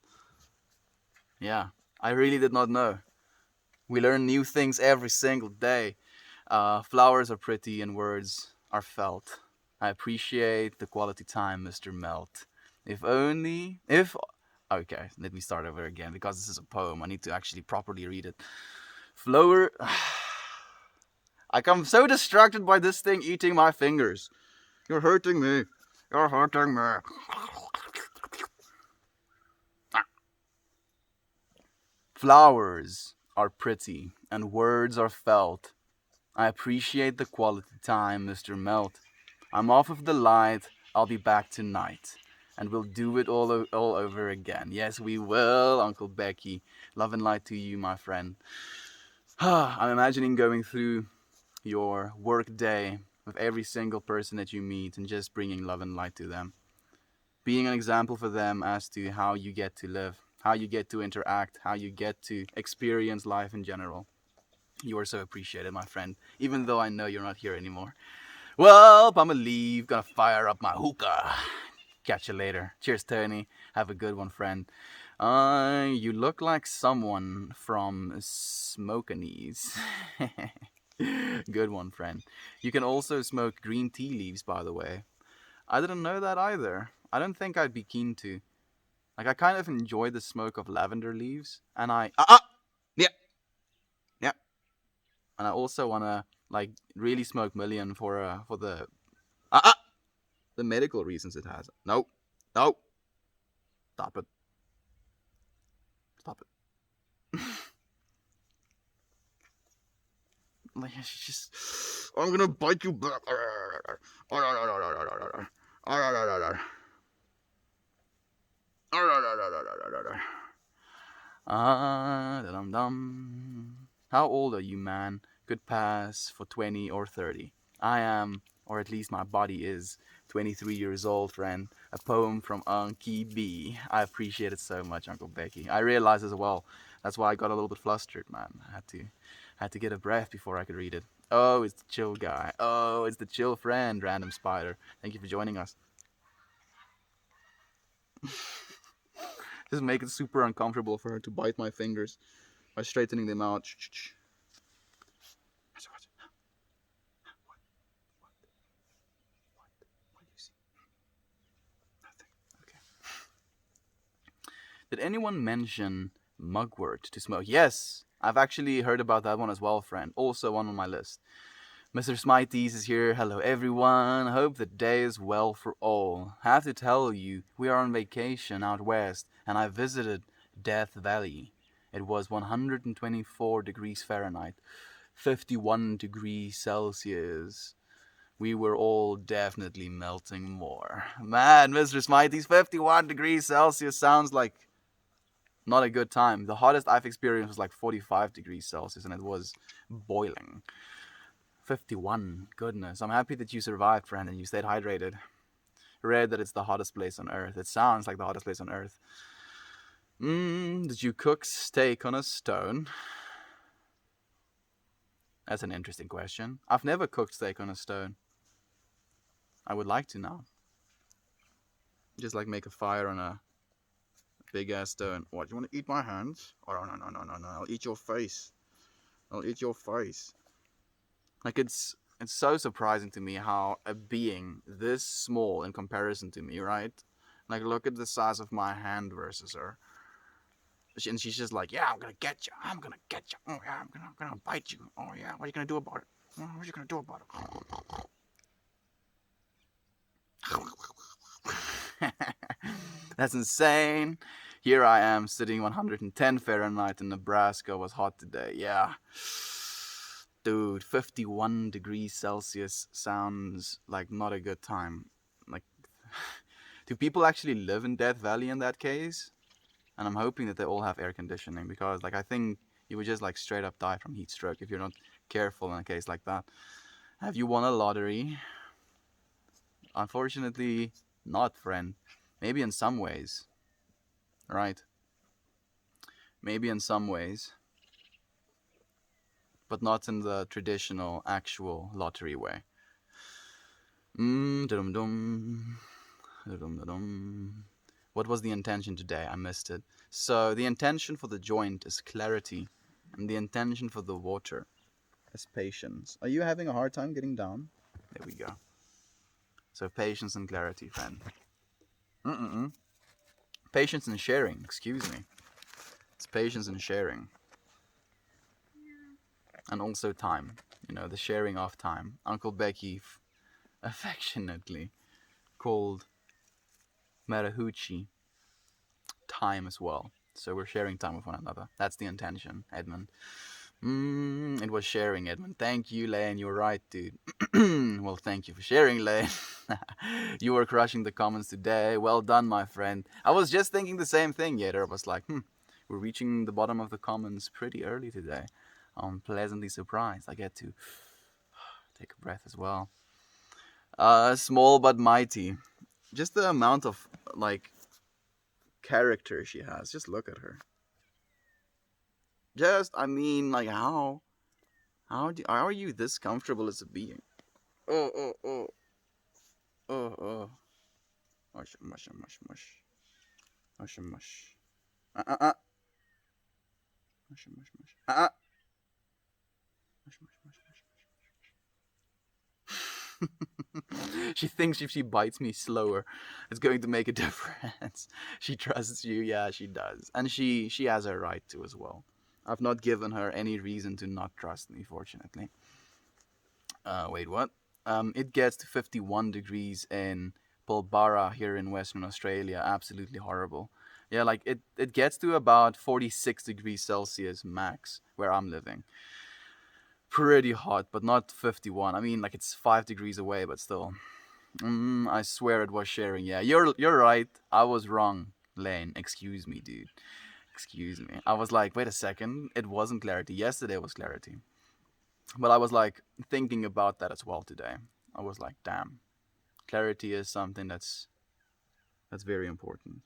yeah, I really did not know. We learn new things every single day. Flowers are pretty and words are felt. I appreciate the quality time, Mr. Melt. If only. If. Okay, let me start over again because this is a poem. I need to actually properly read it. Flower. I'm so distracted by this thing eating my fingers. You're hurting me. You're hurting me. Flowers are pretty and words are felt. I appreciate the quality time, Mr. Melt. I'm off of the light. I'll be back tonight. And we'll do it all over again. Yes, we will, Uncle Becky. Love and light to you, my friend. I'm imagining going through your work day with every single person that you meet and just bringing love and light to them. Being an example for them as to how you get to live, how you get to interact, how you get to experience life in general. You are so appreciated, my friend, even though I know you're not here anymore. Well, I'ma leave, gonna fire up my hookah. Catch you later. Cheers, Tony. Have a good one, friend. You look like someone from Smokeanies. Good one, friend. You can also smoke green tea leaves, by the way. I didn't know that either. I don't think I'd be keen to. Like, I kind of enjoy the smoke of lavender leaves, and yeah, yeah. And I also wanna like really smoke million for the medical reasons it has. No, no, stop it, stop it. Like, she's just, I'm gonna bite you back. How old are you, man? Could pass for 20 or 30. I am, or at least my body is, 23 years old, friend. A poem from Unky B. I appreciate it so much, Uncle Becky. I realize as well. That's why I got a little bit flustered, man. I had to get a breath before I could read it. Oh, it's the chill guy. Oh, it's the chill friend, Random Spider. Thank you for joining us. Just make it super uncomfortable for her to bite my fingers by straightening them out. What do you see? Nothing. Okay. Did anyone mention mugwort to smoke? Yes, I've actually heard about that one as well, friend. Also one on my list. Mr. Smites is here. Hello, everyone. Hope the day is well for all. Have to tell you, we are on vacation out west, and I visited Death Valley. It was 124 degrees Fahrenheit, 51 degrees Celsius. We were all definitely melting more. Man, Mr. Smites, 51 degrees Celsius sounds like not a good time. The hottest I've experienced was like 45 degrees Celsius, and it was boiling. 51. Goodness. I'm happy that you survived, friend, and you stayed hydrated. Read that it's the hottest place on Earth. It sounds like the hottest place on Earth. Did you cook steak on a stone? That's an interesting question. I've never cooked steak on a stone. I would like to now. Just like make a fire on a big ass stone. What, you want to eat my hands? Oh, no. I'll eat your face. I'll eat your face. Like, it's so surprising to me how a being this small in comparison to me, right? Like, look at the size of my hand versus her. And she's just like, yeah, I'm gonna get you. I'm gonna get you. Oh yeah, I'm gonna bite you. Oh yeah, what are you gonna do about it? What are you gonna do about it? That's insane. Here I am sitting 110 Fahrenheit in Nebraska. Was hot today. Yeah. Dude, 51 degrees Celsius sounds like not a good time. Like, do people actually live in Death Valley in that case? And I'm hoping that they all have air conditioning because, like, I think you would just, like, straight up die from heat stroke if you're not careful in a case like that. Have you won a lottery? Unfortunately, not, friend. Maybe in some ways. Right? Maybe in some ways. but not in the traditional, actual lottery way. Dum dum. Dum. What was the intention today? I missed it. So the intention for the joint is clarity, and the intention for the water is patience. Are you having a hard time getting down? There we go. So patience and clarity, friend. Patience and sharing, excuse me. It's patience and sharing. And also time. You know, the sharing of time. Uncle Becky affectionately called Marahuchi time as well. So we're sharing time with one another. That's the intention, Edmund. It was sharing, Edmund. Thank you, Lane. You're right, dude. Well, thank you for sharing, Lane. You were crushing the comments today. Well done, my friend. I was just thinking the same thing, Yater. I was like, we're reaching the bottom of the comments pretty early today. I'm pleasantly surprised. I get to take a breath as well. Small but mighty. Just the amount of, like, character she has. Just look at her. I mean, like, how are you this comfortable as a being? Oh. Mush. Mush. Mush. She thinks if she bites me slower, it's going to make a difference. She trusts you, yeah, she does, and she has her right to as well. I've not given her any reason to not trust me, fortunately. Wait, what? It gets to 51 degrees in Pilbara here in Western Australia. Absolutely horrible. Yeah, like it gets to about 46 degrees Celsius max where I'm living. Pretty hot, but not 51. I mean, like it's 5 degrees away, but still. I swear it was sharing. Yeah, you're right. I was wrong, Lane. Excuse me, dude. Excuse me. I was like, wait a second. It wasn't clarity. Yesterday was clarity. But I was like thinking about that as well today. I was like, damn, clarity is something that's very important.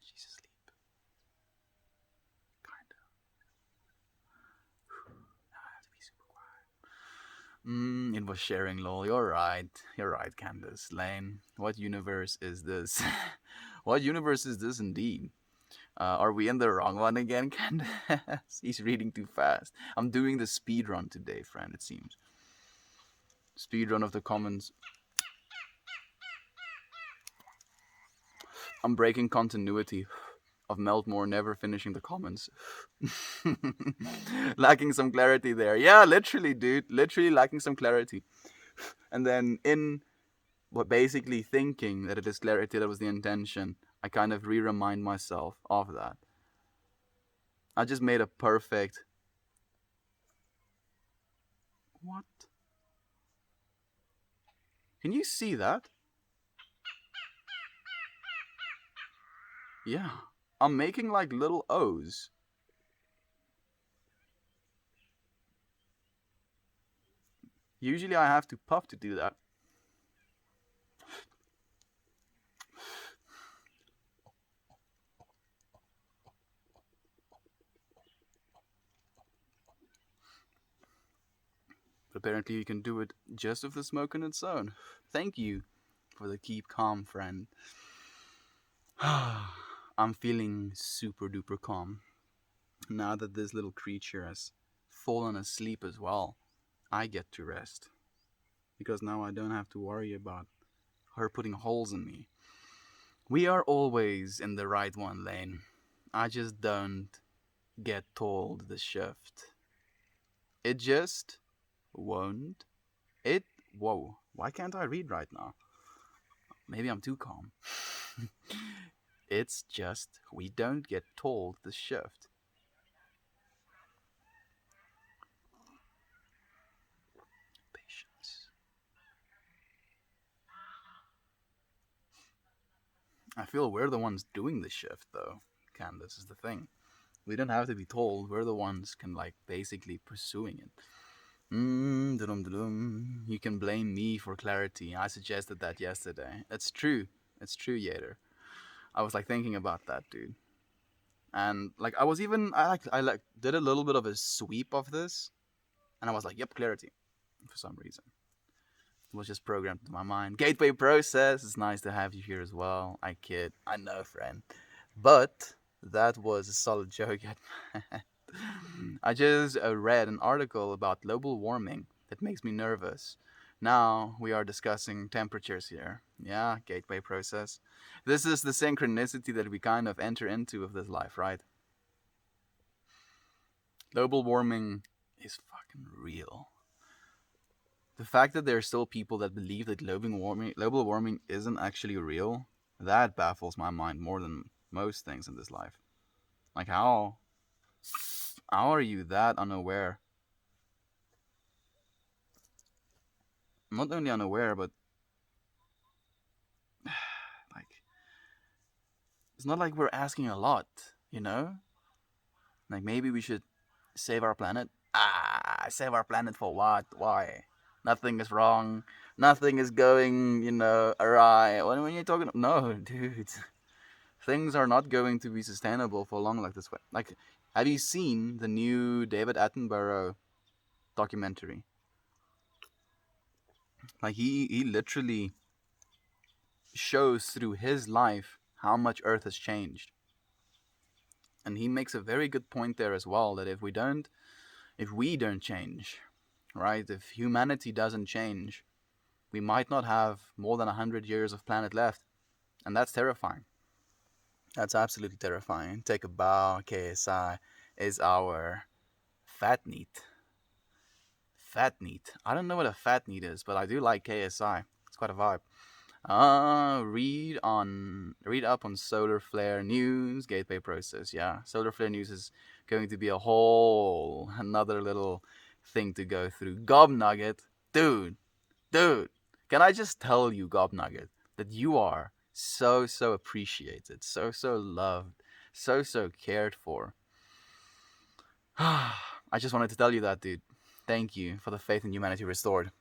She's asleep, kind of. Now I have to be super quiet. It was sharing, lol. You're right, Candace. Lane, what universe is this? What universe is this indeed? Are we in the wrong one again, Candace? He's reading too fast. I'm doing the speed run today, friend. It seems. Speed run of the comments. I'm breaking continuity of Meltmore never finishing the comments. Lacking some clarity there. Yeah, literally, dude. Literally lacking some clarity. And then in what basically thinking that it is clarity that was the intention, I kind of re-remind myself of that. I just made a perfect... What? Can you see that? Yeah. I'm making like little O's. Usually I have to puff to do that. But apparently you can do it just with the smoke on its own. Thank you for the keep calm, friend. I'm feeling super duper calm. Now that this little creature has fallen asleep as well, I get to rest. Because now I don't have to worry about her putting holes in me. We are always in the right one, Lane. I just don't get told the shift. It just won't. Whoa. Why can't I read right now? Maybe I'm too calm. It's just we don't get told the shift. Patience. I feel we're the ones doing the shift, though. Candace is the thing. We don't have to be told. We're the ones can like basically pursuing it. You can blame me for clarity. I suggested that yesterday. It's true. It's true, Yater. I was like thinking about that, dude. And like I was even I did a little bit of a sweep of this, and I was like, yep, clarity, for some reason. It was just programmed into my mind. Gateway process. It's nice to have you here as well. I kid. I know, friend. But that was a solid joke. I just read an article about global warming that makes me nervous. Now we are discussing temperatures here. Yeah, gateway process. This is the synchronicity that we kind of enter into with this life, right? Global warming is fucking real. The fact that there are still people that believe that global warming isn't actually real, that baffles my mind more than most things in this life. Like how are you that unaware? Not only unaware, but like it's not like we're asking a lot, you know? Like maybe we should save our planet. Save our planet for what? Why? Nothing is wrong. Nothing is going, awry. When you're talking, no, dude, things are not going to be sustainable for long like this way. Like, have you seen the new David Attenborough documentary? Like, he literally shows through his life how much Earth has changed, and he makes a very good point there as well. That if we don't change, right? If humanity doesn't change, we might not have more than 100 years of planet left, and that's terrifying. That's absolutely terrifying. Take a bow. KSI is our fat neat. Fat neat. I don't know what a fat neat is, but I do like KSI. It's quite a vibe. Read up on solar flare news, gateway process. Yeah, solar flare news is going to be a whole another little thing to go through. Gob Nugget, dude, dude. Can I just tell you, Gob Nugget, that you are so appreciated, so loved, so cared for. I just wanted to tell you that, dude. Thank you for the faith in humanity restored.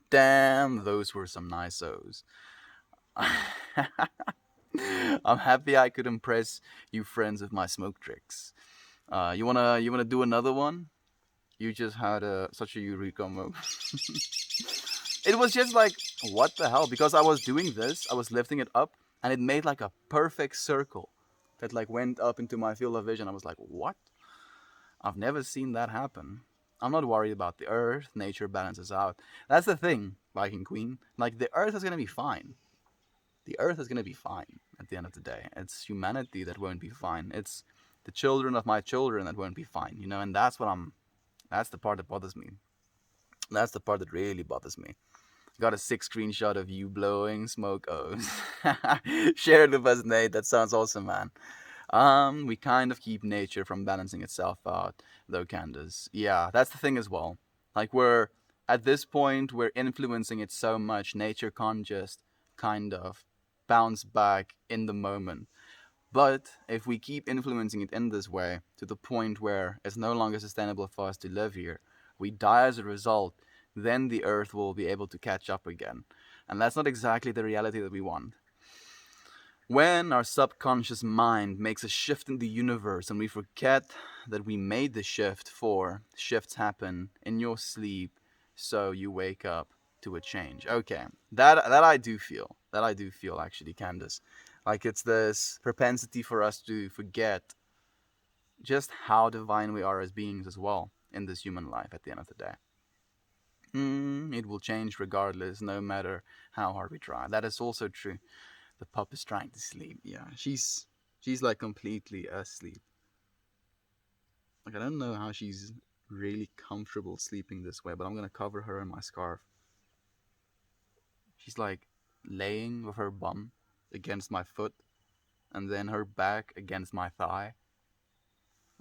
Damn, those were some nice O's. I'm happy I could impress you friends with my smoke tricks. You wanna do another one? You just had such a eureka moment. It was just like, what the hell? Because I was doing this, I was lifting it up, and it made like a perfect circle that like went up into my field of vision. I was like, what? I've never seen that happen. I'm not worried about the Earth. Nature balances out. That's the thing, Viking Queen. Like the Earth is gonna be fine. The Earth is gonna be fine at the end of the day. It's humanity that won't be fine. It's the children of my children that won't be fine. And that's what I'm. That's the part that bothers me. That's the part that really bothers me. Got a sick screenshot of you blowing smoke. Oh, share it with us, Nate. That sounds awesome, man. We kind of keep nature from balancing itself out, though, Candace. Yeah, that's the thing as well. Like we're at this point, we're influencing it so much. Nature can't just kind of bounce back in the moment. But if we keep influencing it in this way, to the point where it's no longer sustainable for us to live here, we die as a result, then the Earth will be able to catch up again. And that's not exactly the reality that we want. When our subconscious mind makes a shift in the universe and we forget that we made the shift, for shifts happen in your sleep, so you wake up to a change. Okay, that I do feel. That I do feel actually, Candace. Like it's this propensity for us to forget just how divine we are as beings as well in this human life at the end of the day. It will change regardless, no matter how hard we try. That is also true. The pup is trying to sleep. Yeah, she's like completely asleep. Like I don't know how she's really comfortable sleeping this way, but I'm gonna cover her in my scarf. She's like laying with her bum against my foot, and then her back against my thigh.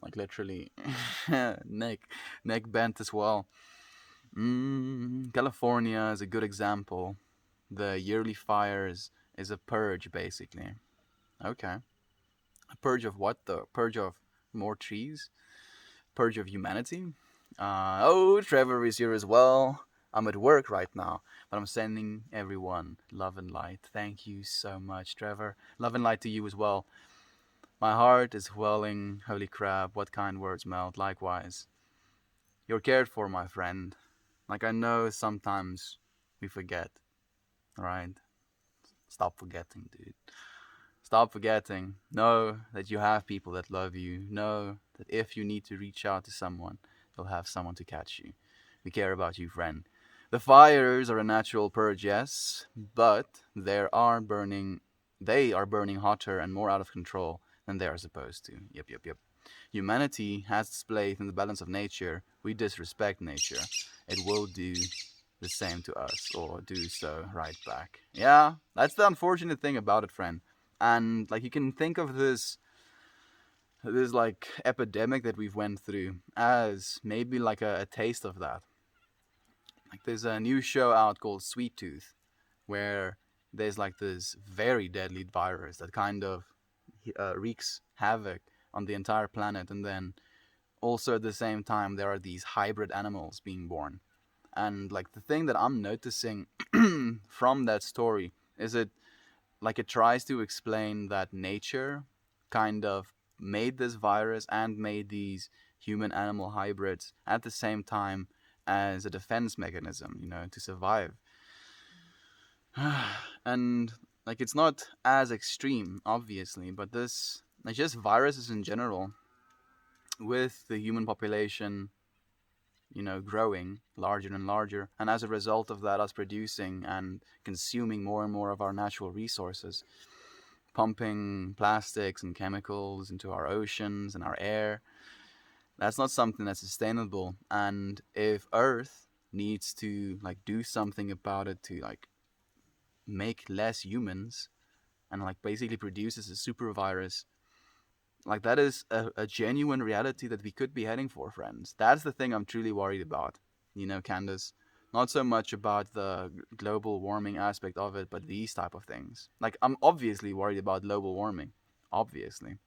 Like literally, neck neck bent as well. California is a good example. The yearly fires is a purge, basically. Okay. A purge of what, though? Purge of more trees? Purge of humanity? Oh, Trevor is here as well. I'm at work right now, but I'm sending everyone love and light. Thank you so much, Trevor. Love and light to you as well. My heart is welling, holy crap, what kind words melt, likewise. You're cared for, my friend. Like, I know sometimes we forget, right? Stop forgetting, dude. Stop forgetting. Know that you have people that love you. Know that if you need to reach out to someone, you'll have someone to catch you. We care about you, friend. The fires are a natural purge, yes, but they are burning hotter and more out of control than they are supposed to. Yep, yep, yep. Humanity has its place in the balance of nature. We disrespect nature. It will do the same to us, or do so right back. Yeah, that's the unfortunate thing about it, friend. And like, you can think of this like epidemic that we've went through as maybe like a taste of that. Like, there's a new show out called Sweet Tooth, where there's like this very deadly virus that kind of wreaks havoc on the entire planet, and then also at the same time there are these hybrid animals being born. And like, the thing that I'm noticing from that story is it tries to explain that nature kind of made this virus and made these human animal hybrids at the same time as a defense mechanism, to survive. And like, it's not as extreme, obviously, but this, like, just viruses in general, with the human population, growing larger and larger, and as a result of that, us producing and consuming more and more of our natural resources, pumping plastics and chemicals into our oceans and our air. That's not something that's sustainable. And if Earth needs to like do something about it to like make less humans, and like basically produces a super virus, like, that is a genuine reality that we could be heading for, friends. That's the thing I'm truly worried about, Candace. Not so much about the global warming aspect of it, but these type of things. Like, I'm obviously worried about global warming, obviously,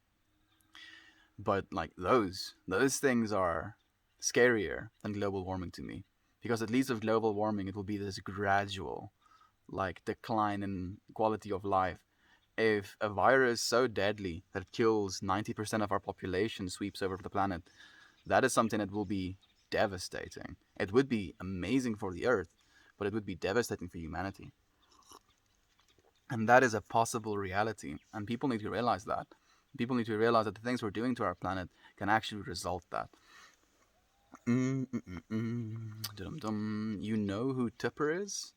but like, those things are scarier than global warming to me, because at least with global warming, it will be this gradual like decline in quality of life. If a virus so deadly that it kills 90% of our population sweeps over the planet, that is something that will be devastating. It would be amazing for the Earth, but it would be devastating for humanity. And that is a possible reality. And people need to realize that. People need to realize that the things we're doing to our planet can actually result that. Dum-dum. You know who Tipper is?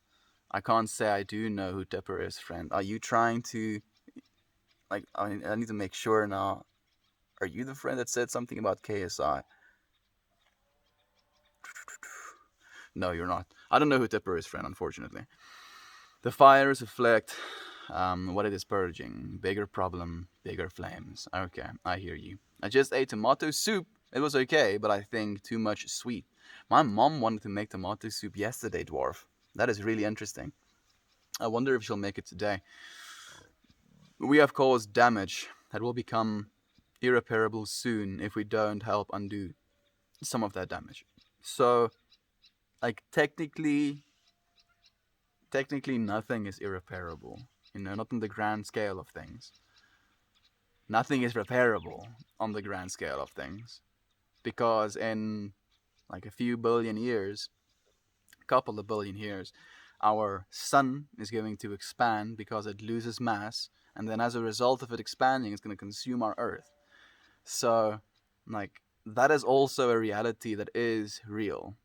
I can't say I do know who Tipper is, friend. Are you trying to, like, I need to make sure now. Are you the friend that said something about KSI? No, you're not. I don't know who Tipper is, friend, unfortunately. The fires reflect what it is purging. Bigger problem, bigger flames. Okay, I hear you. I just ate tomato soup. It was okay, but I think too much sweet. My mom wanted to make tomato soup yesterday, dwarf. That is really interesting. I wonder if she'll make it today. We have caused damage that will become irreparable soon if we don't help undo some of that damage. So, like, technically nothing is irreparable. Not on the grand scale of things. Nothing is repairable on the grand scale of things, because in like a few billion years, a couple of billion years, our sun is going to expand because it loses mass, and then as a result of it expanding, it's going to consume our Earth. So, like, that is also a reality that is real.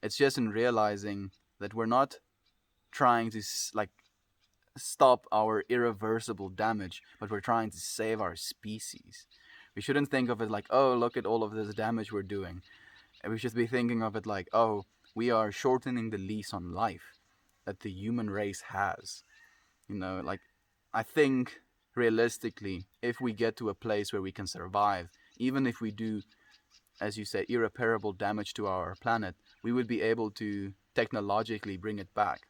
It's just in realizing that we're not trying to like stop our irreversible damage, but we're trying to save our species. We shouldn't think of it like, oh, look at all of this damage we're doing. And we should be thinking of it like, oh, we are shortening the lease on life that the human race has. Like, I think realistically, if we get to a place where we can survive, even if we do, as you say, irreparable damage to our planet, we would be able to technologically bring it back.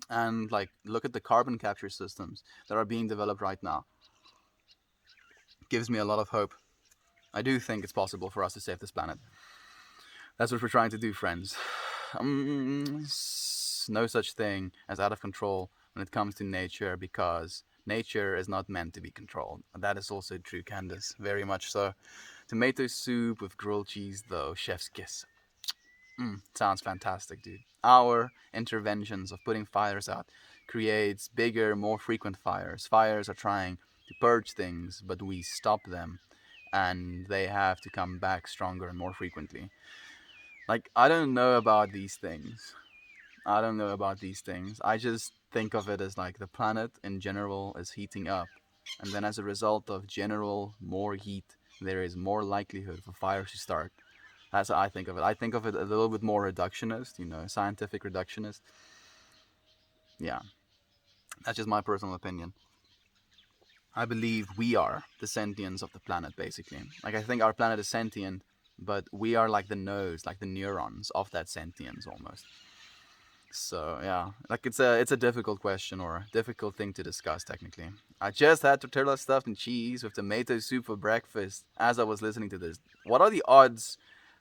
And like, look at the carbon capture systems that are being developed right now. Gives me a lot of hope. I do think it's possible for us to save this planet. That's what we're trying to do, friends. No such thing as out of control when it comes to nature, because Nature is not meant to be controlled. That is also true, Candace. Very much so. Tomato soup with grilled cheese, though, chef's kiss. Sounds fantastic, dude. Our interventions of putting fires out creates bigger, more frequent fires. Fires are trying to purge things, but we stop them, and they have to come back stronger and more frequently. Like, I don't know about these things. I don't know about these things. I just think of it as like the planet in general is heating up. And then as a result of general more heat, there is more likelihood for fires to start. That's how I think of it. I think of it a little bit more reductionist, scientific reductionist. Yeah, that's just my personal opinion. I believe we are the sentients of the planet, basically. Like, I think our planet is sentient, but we are like the nose, like the neurons of that sentience almost. So yeah, like it's a difficult question or a difficult thing to discuss technically. I just had tortilla stuffed and cheese with tomato soup for breakfast as I was listening to this. What are the odds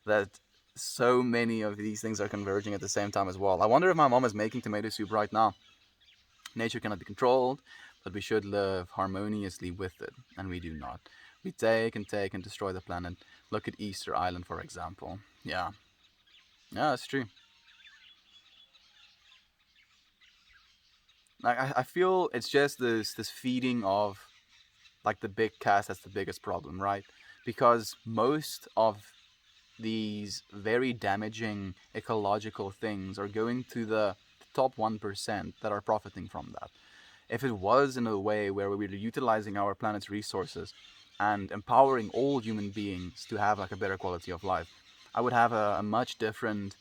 that so many of these things are converging at the same time as well? I wonder if my mom is making tomato soup right now. Nature cannot be controlled, but we should live harmoniously with it, and we do not. We take and destroy the planet. Look at Easter Island, for example. Yeah, yeah, that's true. Like I feel it's just this feeding of like the big cast that's the biggest problem, right? Because most of these very damaging ecological things are going to the top 1% that are profiting from that. If it was in a way where we were utilizing our planet's resources and empowering all human beings to have like a better quality of life, I would have a much different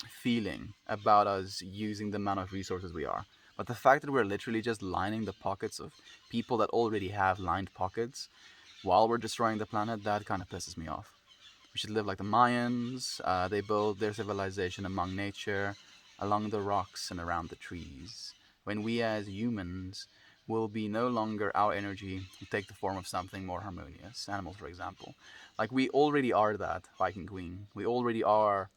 feeling about us using the amount of resources we are. But the fact that we're literally just lining the pockets of people that already have lined pockets while we're destroying the planet, that kind of pisses me off. We should live like the Mayans. They built their civilization among nature, along the rocks and around the trees. When we as humans will be no longer our energy will take the form of something more harmonious. Animals, for example. Like we already are that, Viking Queen. We already are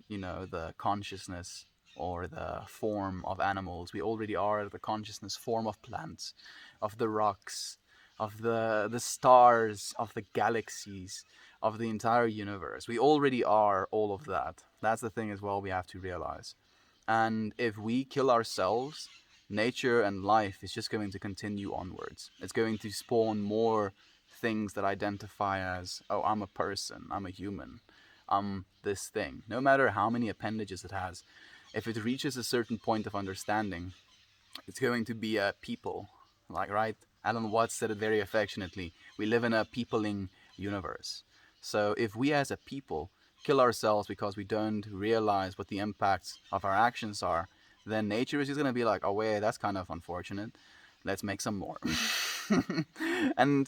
the consciousness or the form of animals. We already are the consciousness form of plants, of the rocks, of the stars, of the galaxies, of the entire universe. We already are all of that. That's the thing as well we have to realize. And if we kill ourselves, nature and life is just going to continue onwards. It's going to spawn more things that identify as, oh, I'm a person, I'm a human, this thing. No matter how many appendages it has, if it reaches a certain point of understanding, it's going to be a people. Like, right? Alan Watts said it very affectionately. We live in a peopling universe. So if we as a people kill ourselves because we don't realize what the impacts of our actions are, then nature is just going to be like, oh, wait, that's kind of unfortunate. Let's make some more. And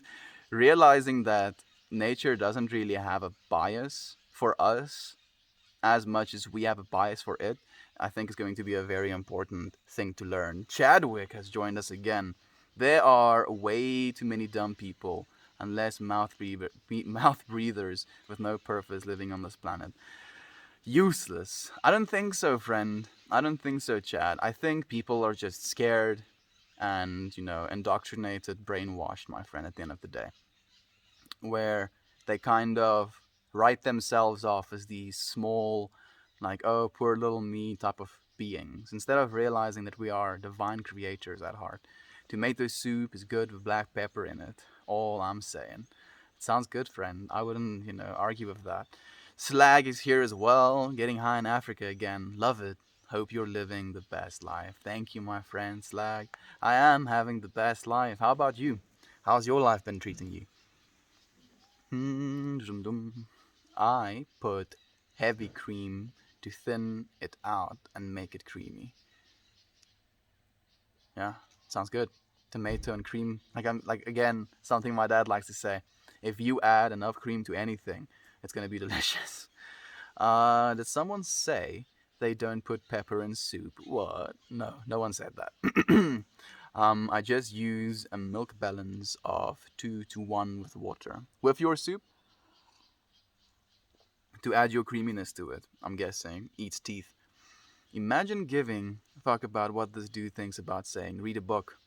realizing that nature doesn't really have a bias for us as much as we have a bias for it, I think is going to be a very important thing to learn. Chadwick has joined us again. There are way too many dumb people and less mouth breathers with no purpose living on this planet. Useless. I don't think so, friend. I don't think so, Chad. I think people are just scared and, indoctrinated, brainwashed, my friend, at the end of the day. Where they kind of write themselves off as these small, like, oh, poor little me type of beings, instead of realizing that we are divine creators at heart. Tomato soup is good with black pepper in it. All I'm saying. It sounds good, friend. I wouldn't, argue with that. Slag is here as well, getting high in Africa again. Love it. Hope you're living the best life. Thank you, my friend Slag. I am having the best life. How about you? How's your life been treating you? I put heavy cream to thin it out and make it creamy. Yeah, sounds good. Tomato and cream. Like again, something my dad likes to say. If you add enough cream to anything, it's gonna be delicious. Did someone say they don't put pepper in soup? What? No, no one said that. I just use a milk balance of 2 to 1 with water. With your soup, to add your creaminess to it, I'm guessing, eats teeth. Imagine giving a fuck about what this dude thinks about saying, read a book.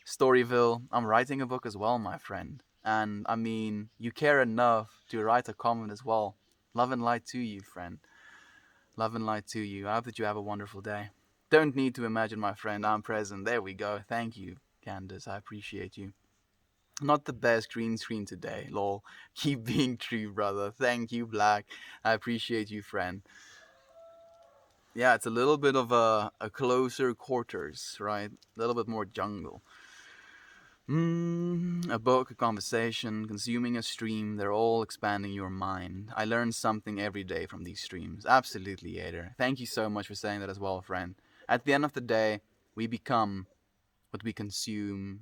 Storyville, I'm writing a book as well, my friend. And I mean, you care enough to write a comment as well. Love and light to you, friend. Love and light to you. I hope that you have a wonderful day. Don't need to imagine, my friend. I'm present. There we go. Thank you, Candace. I appreciate you. Not the best green screen today, lol. Keep being true, brother. Thank you, Black. I appreciate you, friend. Yeah, it's a little bit of a closer quarters, right? A little bit more jungle. A book, a conversation, consuming a stream, they're all expanding your mind. I learn something every day from these streams. Absolutely, Yader. Thank you so much for saying that as well, friend. At the end of the day, we become what we consume,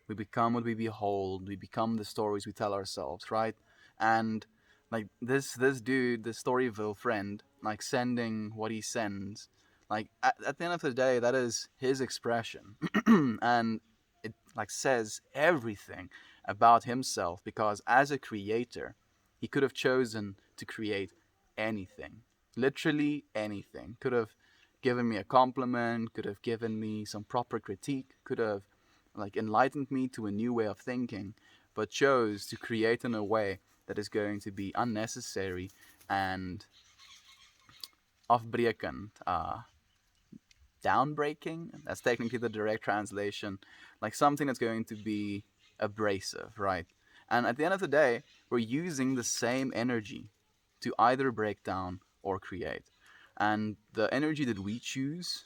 we become what we behold, we become the stories we tell ourselves, right? And like this dude, the Storyville friend, like sending what he sends, like at the end of the day, that is his expression. And it like says everything about himself, because as a creator, he could have chosen to create anything, literally anything. Could have given me a compliment, could have given me some proper critique, could have like enlightened me to a new way of thinking, but chose to create in a way that is going to be unnecessary and afbrekend, downbreaking. That's technically the direct translation, like something that's going to be abrasive, right? And at the end of the day, we're using the same energy to either break down or create. And the energy that we choose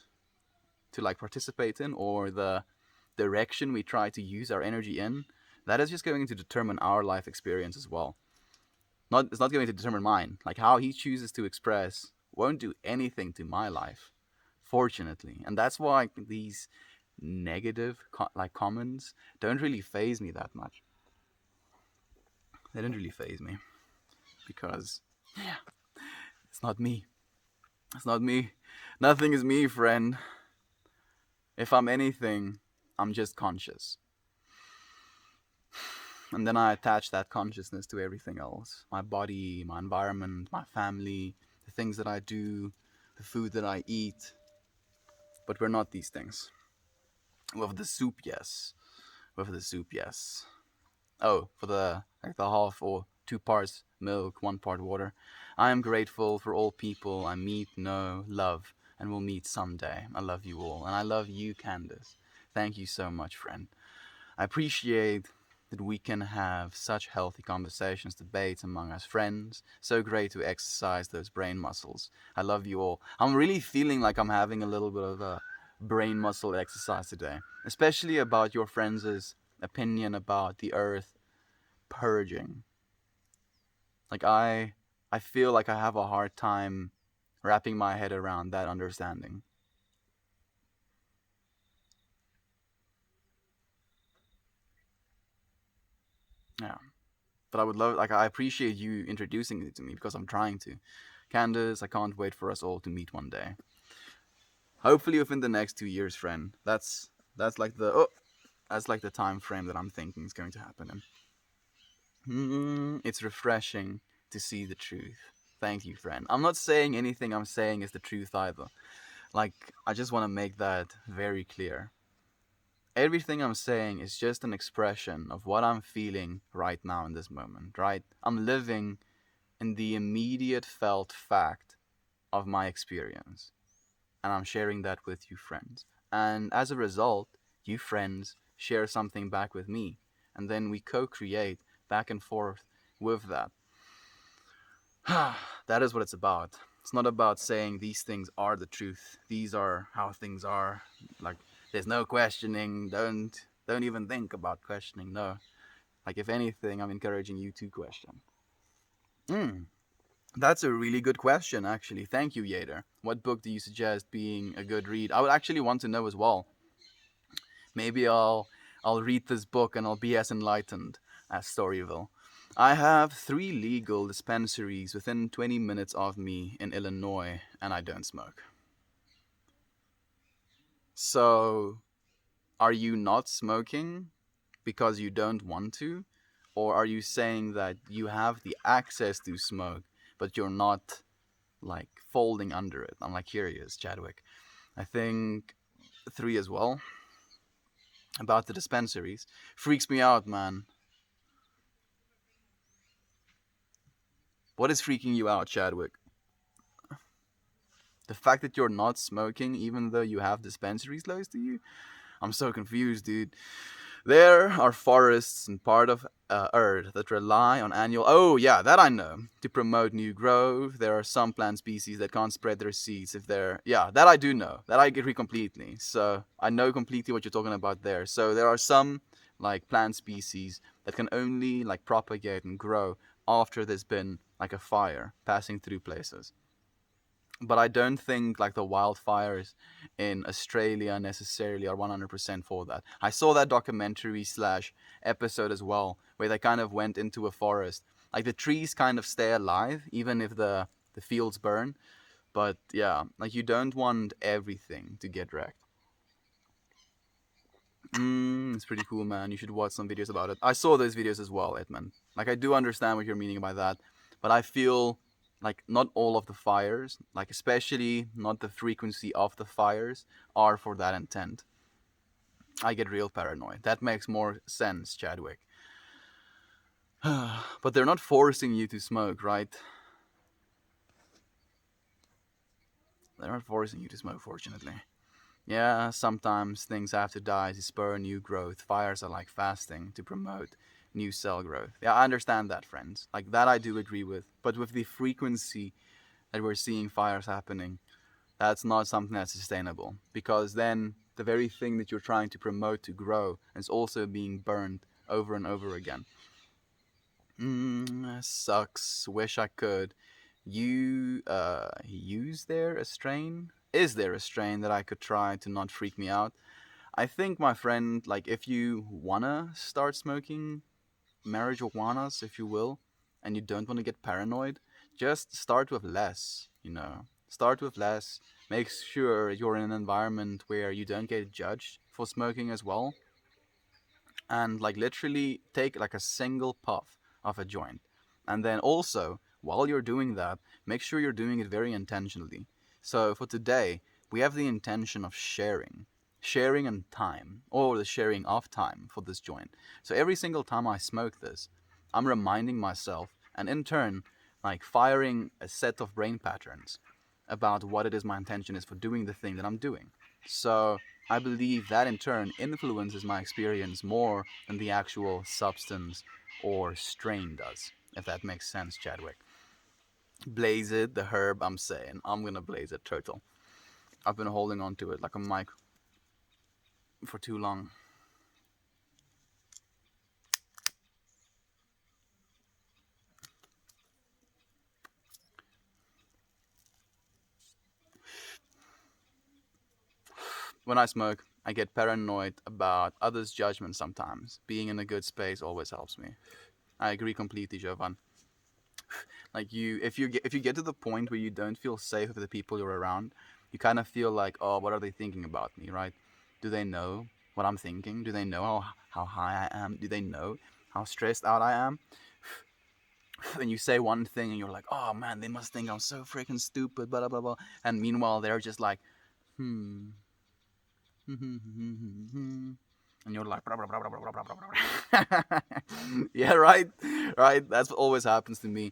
to like participate in, or the direction we try to use our energy in, that is just going to determine our life experience as well. It's not going to determine mine. Like how he chooses to express won't do anything to my life, fortunately. And that's why these negative like comments don't really phase me that much. They don't really phase me because yeah, it's not me. It's not me. Nothing is me, friend. If I'm anything, I'm just conscious. And then I attach that consciousness to everything else: my body, my environment, my family, the things that I do, the food that I eat. But we're not these things. With the soup, yes. With the soup, yes. Oh, for the like the half or 2 parts milk, 1 part water. I am grateful for all people I meet, know, love, and will meet someday. I love you all, and I love you, Candace. Thank you so much, friend. I appreciate that we can have such healthy conversations, debates among us friends. So great to exercise those brain muscles. I love you all. I'm really feeling like I'm having a little bit of a brain muscle exercise today, especially about your friends' opinion about the earth purging. Like I feel like I have a hard time wrapping my head around that understanding. Yeah. But I would love, like, I appreciate you introducing it to me because I'm trying to. Candace, I can't wait for us all to meet one day. Hopefully within the next 2 years, friend. That's like the that's like the time frame that I'm thinking is going to happen in. It's refreshing to see the truth. Thank you, friend. I'm not saying anything I'm saying is the truth either. Like, I just want to make that very clear. Everything I'm saying is just an expression of what I'm feeling right now in this moment, right? I'm living in the immediate felt fact of my experience, and I'm sharing that with you, friends. And as a result, you friends share something back with me, and then we co create back and forth with that. That is what it's about. It's not about saying these things are the truth. These are how things are. Like, there's no questioning. Don't even think about questioning. No. Like, if anything, I'm encouraging you to question. Hmm. That's a really good question, actually. Thank you, Yader. What book do you suggest being a good read? I would actually want to know as well. Maybe I'll read this book and I'll be as enlightened as Storyville. I have 3 legal dispensaries within 20 minutes of me in Illinois, and I don't smoke. So, are you not smoking because you don't want to? Or are you saying that you have the access to smoke, but you're not like folding under it? I'm like curious, Chadwick. I think 3 as well. about the dispensaries. Freaks me out, man. What is freaking you out, Chadwick? The fact that you're not smoking even though you have dispensaries close to you? I'm so confused, dude. There are forests and part of Earth that rely on annual. Oh, yeah, that I know. To promote new growth, there are some plant species that can't spread their seeds if they're. Yeah, that I do know. That I agree completely. So I know completely what you're talking about there. So there are some like plant species that can only like propagate and grow after there's been like a fire passing through places. But I don't think like the wildfires in Australia necessarily are 100% for that. I saw that documentary slash episode as well, where they kind of went into a forest. Like the trees kind of stay alive even if the fields burn. But yeah, like you don't want everything to get wrecked. It's pretty cool, man. You should watch some videos about it. I saw those videos as well, Edmund. Like I do understand what you're meaning by that, but I feel like not all of the fires, like especially not the frequency of the fires, are for that intent. I get real paranoid. That makes more sense, Chadwick. But they're not forcing you to smoke, right? They're not forcing you to smoke, fortunately. Yeah, sometimes things have to die to spur new growth. Fires are like fasting to promote new cell growth. Yeah, I understand that, friends. Like that I do agree with. But with the frequency that we're seeing fires happening, that's not something that's sustainable. Because then the very thing that you're trying to promote to grow is also being burned over and over again. Sucks. Wish I could. Use there a strain? Is there a strain that I could try to not freak me out? I think, my friend, like if you wanna start smoking marijuanas, if you will, and you don't want to get paranoid, just start with less. Start with less. Make sure you're in an environment where you don't get judged for smoking as well, and like literally take like a single puff of a joint. And then also, while you're doing that, make sure you're doing it very intentionally. So for today, we have the intention of sharing and time, or the sharing of time for this joint. So every single time I smoke this, I'm reminding myself, and in turn, like firing a set of brain patterns about what it is my intention is for doing the thing that I'm doing. So I believe that in turn influences my experience more than the actual substance or strain does, if that makes sense, Chadwick. Blaze it, the herb, I'm saying. I'm gonna blaze it, total. I've been holding on to it like a mic for too long. When I smoke, I get paranoid about others' judgment sometimes. Being in a good space always helps me. I agree completely, Jovan. Like if you get to the point where you don't feel safe with the people you're around, you kind of feel like, oh, what are they thinking about me, right? Do they know what I'm thinking? Do they know how high I am? Do they know how stressed out I am? And you say one thing and you're like, oh man, they must think I'm so freaking stupid, blah blah blah blah. And meanwhile they're just like, hmm. And you're like, blah, blah, blah, blah, blah, blah, blah, blah. Yeah, right, right. That's what always happens to me,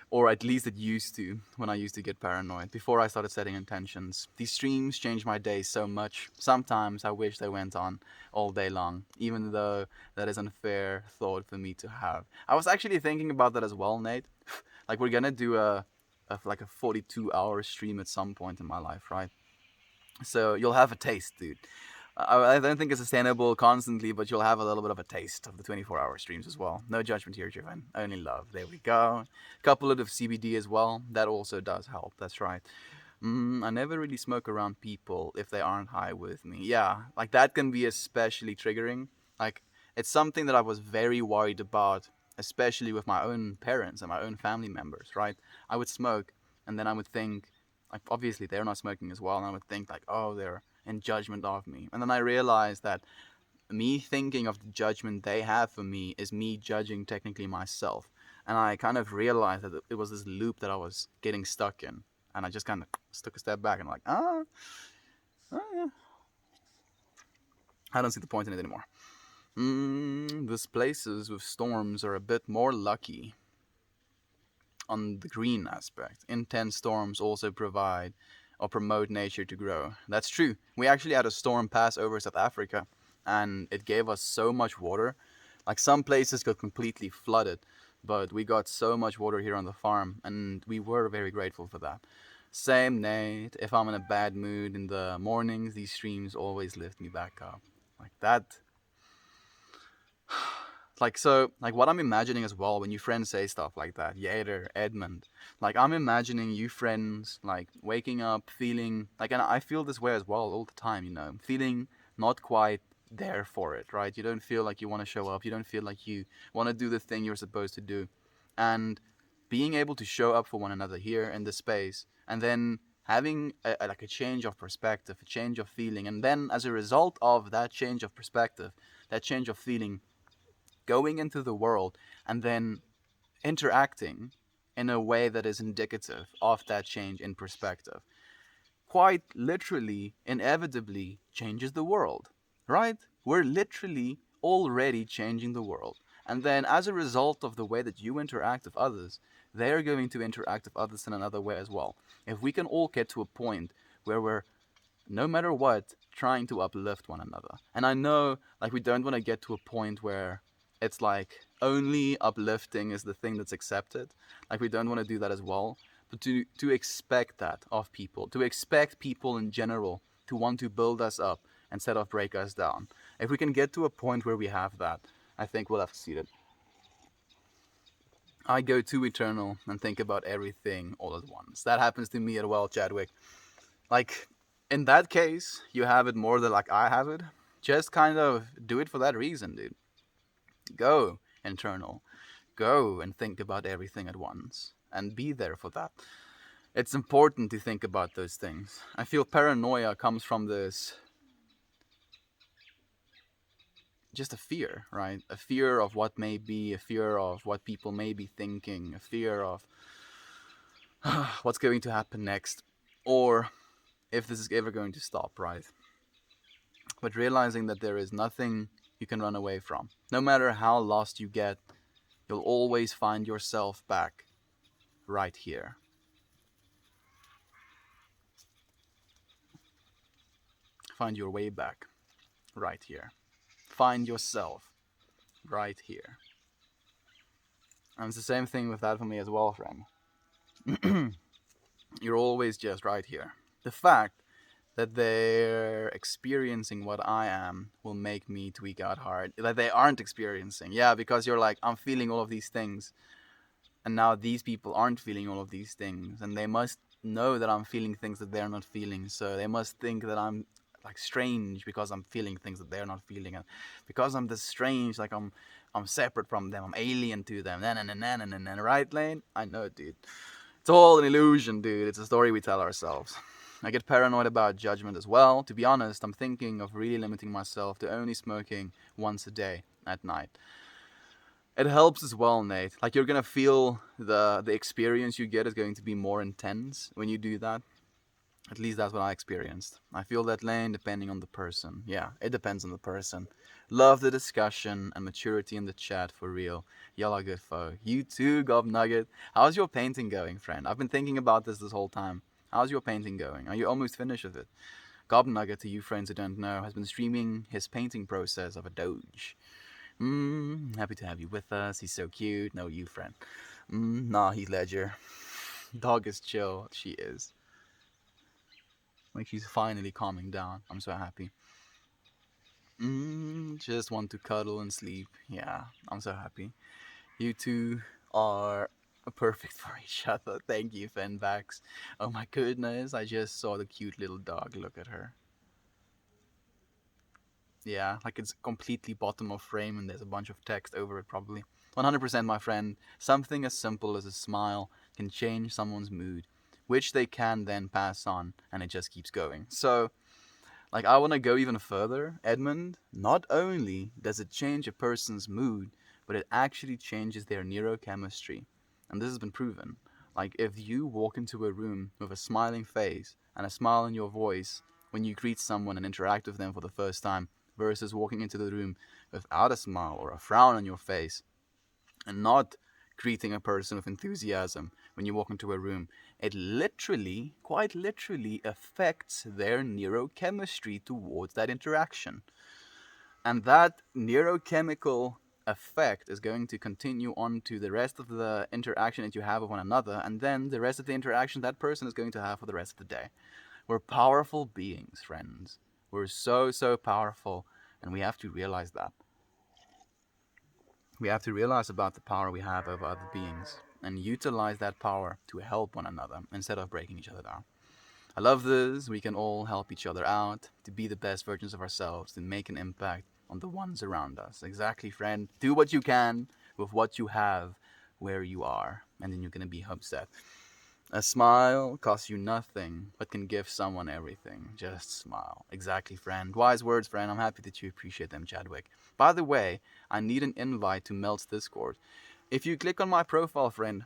or at least it used to when I used to get paranoid before I started setting intentions. These streams change my day so much. Sometimes I wish they went on all day long, even though that is an unfair thought for me to have. I was actually thinking about that as well, Nate. Like we're gonna do like a 42-hour stream at some point in my life, right? So you'll have a taste, dude. I don't think it's sustainable constantly, but you'll have a little bit of a taste of the 24-hour streams as well. No judgment here, Jivan. Only love. There we go. Couple of CBD as well. That also does help. That's right. I never really smoke around people if they aren't high with me. Yeah, like that can be especially triggering. Like it's something that I was very worried about, especially with my own parents and my own family members. Right? I would smoke, and then I would think, like obviously they're not smoking as well, and I would think like, oh, they're in judgment of me. And then I realized that me thinking of the judgment they have for me is me judging technically myself. And I kind of realized that it was this loop that I was getting stuck in. And I just kind of took a step back and like, yeah. I don't see the point in it anymore. These places with storms are a bit more lucky on the green aspect. Intense storms also provide or promote nature to grow. That's true. We actually had a storm pass over South Africa, and it gave us so much water. Like some places got completely flooded, but we got so much water here on the farm, and we were very grateful for that. Same, Nate. If I'm in a bad mood in the mornings, these streams always lift me back up. Like that, like what I'm imagining as well when you friends say stuff like that, Yader, Edmund, like I'm imagining you friends like waking up feeling like, and I feel this way as well all the time, feeling not quite there for it, right? You don't feel like you want to show up, you don't feel like you want to do the thing you're supposed to do, and being able to show up for one another here in this space, and then having like a change of perspective, a change of feeling, and then as a result of that change of perspective, that change of feeling, going into the world and then interacting in a way that is indicative of that change in perspective, quite literally, inevitably changes the world, right? We're literally already changing the world. And then, as a result of the way that you interact with others, they're going to interact with others in another way as well. If we can all get to a point where we're, no matter what, trying to uplift one another. And I know, like, we don't want to get to a point where it's like only uplifting is the thing that's accepted. Like, we don't want to do that as well. But to expect that of people, to expect people in general to want to build us up instead of break us down. If we can get to a point where we have that, I think we'll have succeeded. I go too eternal and think about everything all at once. That happens to me as well, Chadwick. Like, in that case, you have it more than like I have it. Just kind of do it for that reason, dude. Go internal. Go and think about everything at once. And be there for that. It's important to think about those things. I feel paranoia comes from this, just a fear, right? A fear of what may be, a fear of what people may be thinking, a fear of what's going to happen next, or if this is ever going to stop, right? But realizing that there is nothing you can run away from. No matter how lost you get, you'll always find yourself back right here. Find your way back right here. Find yourself right here. And it's the same thing with that for me as well, friend. You're always just right here. The fact that they're experiencing what I am will make me tweak out hard. That they aren't experiencing. Yeah, because you're like, I'm feeling all of these things. And now these people aren't feeling all of these things. And they must know that I'm feeling things that they're not feeling. So they must think that I'm like strange because I'm feeling things that they're not feeling. And because I'm this strange, like I'm separate from them. I'm alien to them. Right, Lane? I know, dude. It's all an illusion, dude. It's a story we tell ourselves. I get paranoid about judgment as well. To be honest, I'm thinking of really limiting myself to only smoking once a day at night. It helps as well, Nate. Like, you're gonna feel the experience you get is going to be more intense when you do that. At least that's what I experienced. I feel that, Lane, depending on the person. Yeah, it depends on the person. Love the discussion and maturity in the chat, for real. Y'all are good folk. You too, Gob Nugget. How's your painting going, friend? I've been thinking about this whole time. How's your painting going? Are you almost finished with it? Gob Nugget, to you friends who don't know, has been streaming his painting process of a doge. Happy to have you with us. He's so cute. No, you, friend. Nah, he's Ledger. Dog is chill. She is. Like, she's finally calming down. I'm so happy. Just want to cuddle and sleep. Yeah, I'm so happy. You two are perfect for each other. Thank you, Fenvax. Oh my goodness, I just saw the cute little dog. Look at her. Yeah, like it's completely bottom of frame and there's a bunch of text over it probably. 100%, my friend. Something as simple as a smile can change someone's mood, which they can then pass on, and it just keeps going. So, like, I want to go even further, Edmund. Not only does it change a person's mood, but it actually changes their neurochemistry. And this has been proven. Like, if you walk into a room with a smiling face and a smile in your voice when you greet someone and interact with them for the first time, versus walking into the room without a smile or a frown on your face and not greeting a person with enthusiasm when you walk into a room. It literally, quite literally, affects their neurochemistry towards that interaction. And that neurochemical effect is going to continue on to the rest of the interaction that you have with one another, and then the rest of the interaction that person is going to have for the rest of the day. We're powerful beings, friends. We're so, so powerful, and we have to realize that. We have to realize about the power we have over other beings and utilize that power to help one another instead of breaking each other down. I love this. We can all help each other out to be the best versions of ourselves, to make an impact on the ones around us. Exactly, friend. Do what you can with what you have where you are, and then you're going to be upset. A smile costs you nothing, but can give someone everything. Just smile. Exactly, friend. Wise words, friend. I'm happy that you appreciate them, Chadwick. By the way, I need an invite to Melt's Discord. If you click on my profile, friend,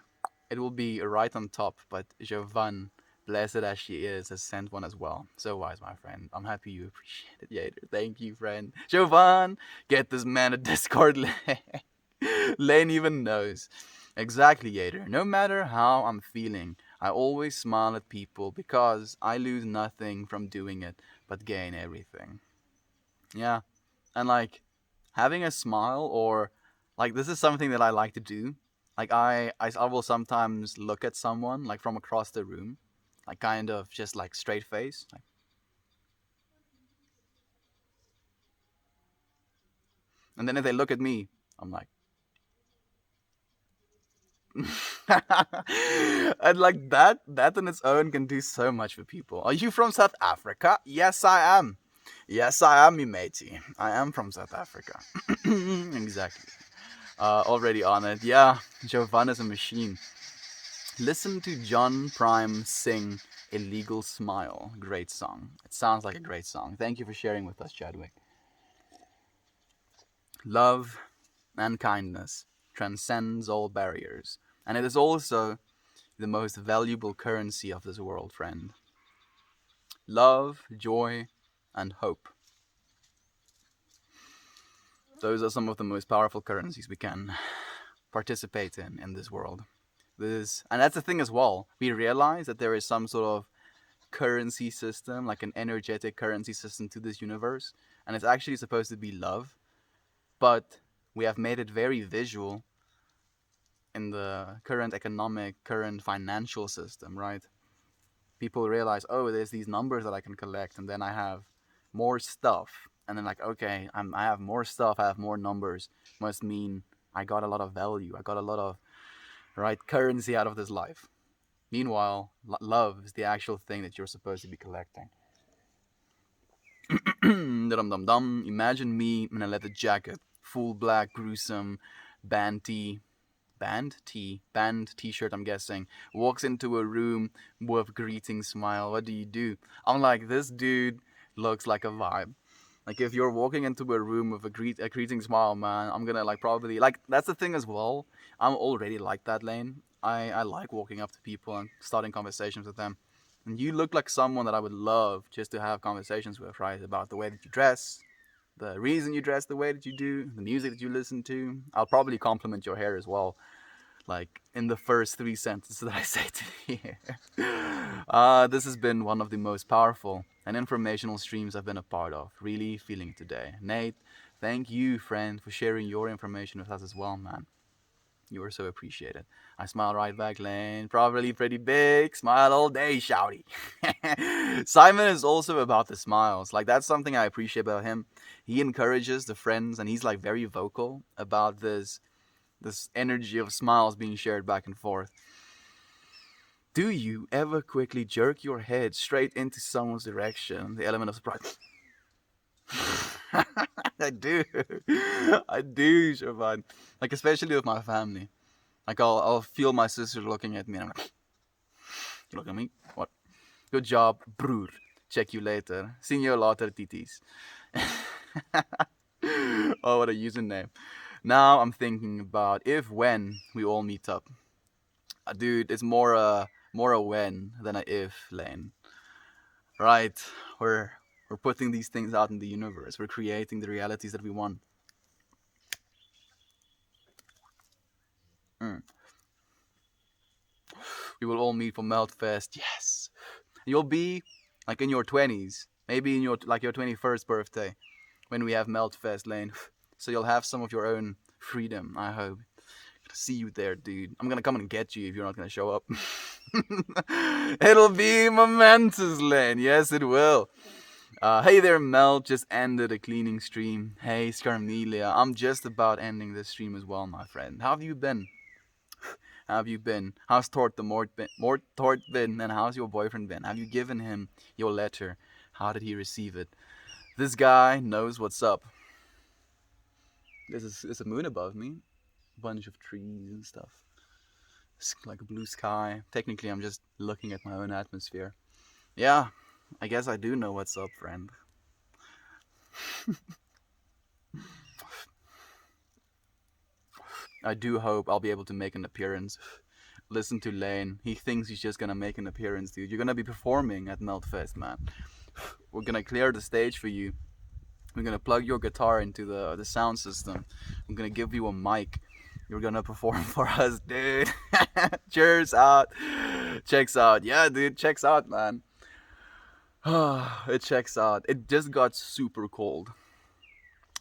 it will be right on top, but Jovan, blessed as she is, has sent one as well. So wise, my friend. I'm happy you appreciate it, Yater. Thank you, friend. Jovan, get this man a Discord link. Lane even knows. Exactly, Yater. No matter how I'm feeling, I always smile at people because I lose nothing from doing it, but gain everything. Yeah, and like having a smile or like this is something that I like to do. Like I will sometimes look at someone like from across the room, like kind of just like straight face, like, and then if they look at me, I'm like, and like that on its own can do so much for people. Are you from South Africa? Yes, I am. Yes, I am, me matey. I am from South Africa. Exactly. Already on it. Yeah, Jovan is a machine. Listen to John Prime sing Illegal Smile. Great song. It sounds like a great song. Thank you for sharing with us, Chadwick. Love and kindness transcends all barriers, and it is also the most valuable currency of this world, friend. Love, joy, and hope. Those are some of the most powerful currencies we can participate in this world. This, and that's the thing as well. We realize that there is some sort of currency system, like an energetic currency system to this universe, and it's actually supposed to be love, but we have made it very visual in the current economic, current financial system, right? People realize, oh, there's these numbers that I can collect, and then I have more stuff, and then like, okay, I have more stuff, I have more numbers, must mean I got a lot of value, I got a lot of right currency out of this life. Meanwhile, love is the actual thing that you're supposed to be collecting. Dum dum dum. Imagine me in a leather jacket, full black, gruesome, band tee, band t-shirt. I'm guessing walks into a room with greeting smile. What do? I'm like, this dude looks like a vibe. Like if you're walking into a room with a greeting smile, man, I'm gonna like probably like that's the thing as well. I'm already like that, Lane. I like walking up to people and starting conversations with them. And you look like someone that I would love just to have conversations with, right? About the way that you dress, the reason you dress the way that you do, the music that you listen to. I'll probably compliment your hair as well, like in the first 3 sentences that I say to you. This has been one of the most powerful and informational streams I've been a part of. Really feeling it today. Nate, thank you, friend, for sharing your information with us as well, man. You are so appreciated. I smile right back, Lane. Probably pretty big. Smile all day, shouty. Simon is also about the smiles. Like, that's something I appreciate about him. He encourages the friends, and he's, like, very vocal about this energy of smiles being shared back and forth. Do you ever quickly jerk your head straight into someone's direction? The element of surprise. I do. I do, Siobhan. Like, especially with my family. Like, I'll feel my sister looking at me and I'm like, you look at me? What? Good job, broer. Check you later. See you later, titis. Oh, what a username. Now I'm thinking about if when we all meet up. Dude, it's more a when than a if, Lane. Right. We're We're putting these things out in the universe. We're creating the realities that we want. Mm. We will all meet for Meltfest. Yes. You'll be like in your 20s, maybe in your 21st birthday, when we have Meltfest, Lane. So you'll have some of your own freedom, I hope. See you there, dude. I'm gonna come and get you if you're not gonna show up. It'll be momentous, Lane. Yes, it will. Hey there, Mel. Just ended a cleaning stream. Hey, Scarmelia. I'm just about ending this stream as well, my friend. How have you been? How have you been? How's Tort the Mort been? And how's your boyfriend been? Have you given him your letter? How did he receive it? This guy knows what's up. There's a moon above me. A bunch of trees and stuff. It's like a blue sky. Technically, I'm just looking at my own atmosphere. Yeah, I guess I do know what's up, friend. I do hope I'll be able to make an appearance. Listen to Lane. He thinks he's just gonna make an appearance, dude. You're gonna be performing at Meltfest, man. We're gonna clear the stage for you. We're gonna plug your guitar into the sound system. I'm gonna give you a mic. You're gonna perform for us, dude. Cheers out. Checks out. Yeah, dude, checks out, man. It checks out. It just got super cold.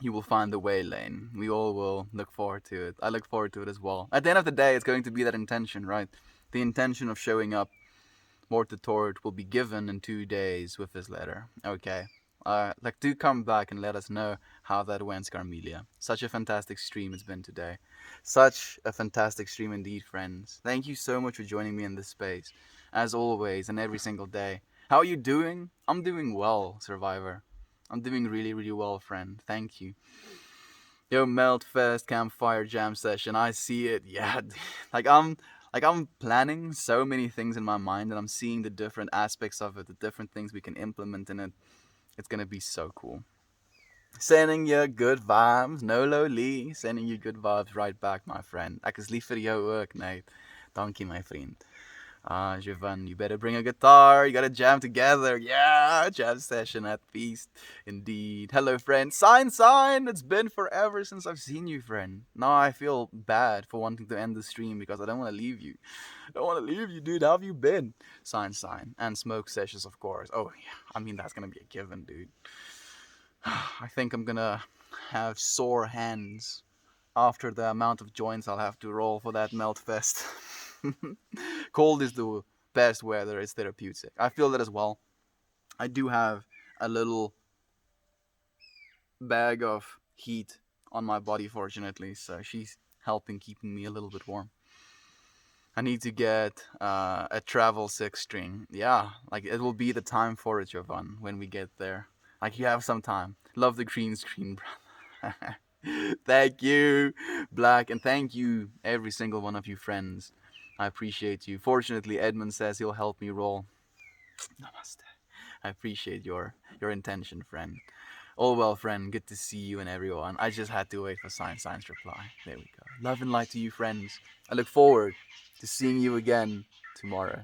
You will find the way, Lane. We all will look forward to it. I look forward to it as well. At the end of the day, it's going to be that intention, right? The intention of showing up. Morte Tort will be given in 2 days with this letter. Okay. Do come back and let us know how that went, Scarmelia. Such a fantastic stream it's been today. Such a fantastic stream indeed, friends. Thank you so much for joining me in this space. As always, and every single day. How are you doing? I'm doing well, Survivor. I'm doing really, really well, friend. Thank you. Yo, Meltfest Campfire Jam Session. I see it. Yeah. I'm planning so many things in my mind, and I'm seeing the different aspects of it, the different things we can implement in it. It's gonna be so cool. Sending you good vibes, Nolo Lee. Sending you good vibes right back, my friend. Ek is lief vir jou ook, nee. Dankie, my vriend. Jovan, you better bring a guitar. You gotta jam together. Yeah, jam session at Feast. Indeed. Hello, friend. Sign. It's been forever since I've seen you, friend. Now I feel bad for wanting to end the stream because I don't want to leave you. I don't want to leave you, dude. How have you been? Sign. And smoke sessions, of course. Oh, yeah. I mean, that's gonna be a given, dude. I think I'm gonna have sore hands after the amount of joints I'll have to roll for that Meltfest. Cold is the best weather. It's therapeutic. I feel that as well. I do have a little bag of heat on my body, fortunately, so she's helping keeping me a little bit warm. I need to get a travel 6-string. Yeah, like it will be the time for it, Jovan, when we get there. Like you have some time. Love the green screen, brother. Thank you, Black, and thank you, every single one of you friends. I appreciate you. Fortunately, Edmund says he'll help me roll. Namaste. I appreciate your intention, friend. All well, friend. Good to see you and everyone. I just had to wait for Sign's reply. There we go. Love and light to you, friends. I look forward to seeing you again tomorrow.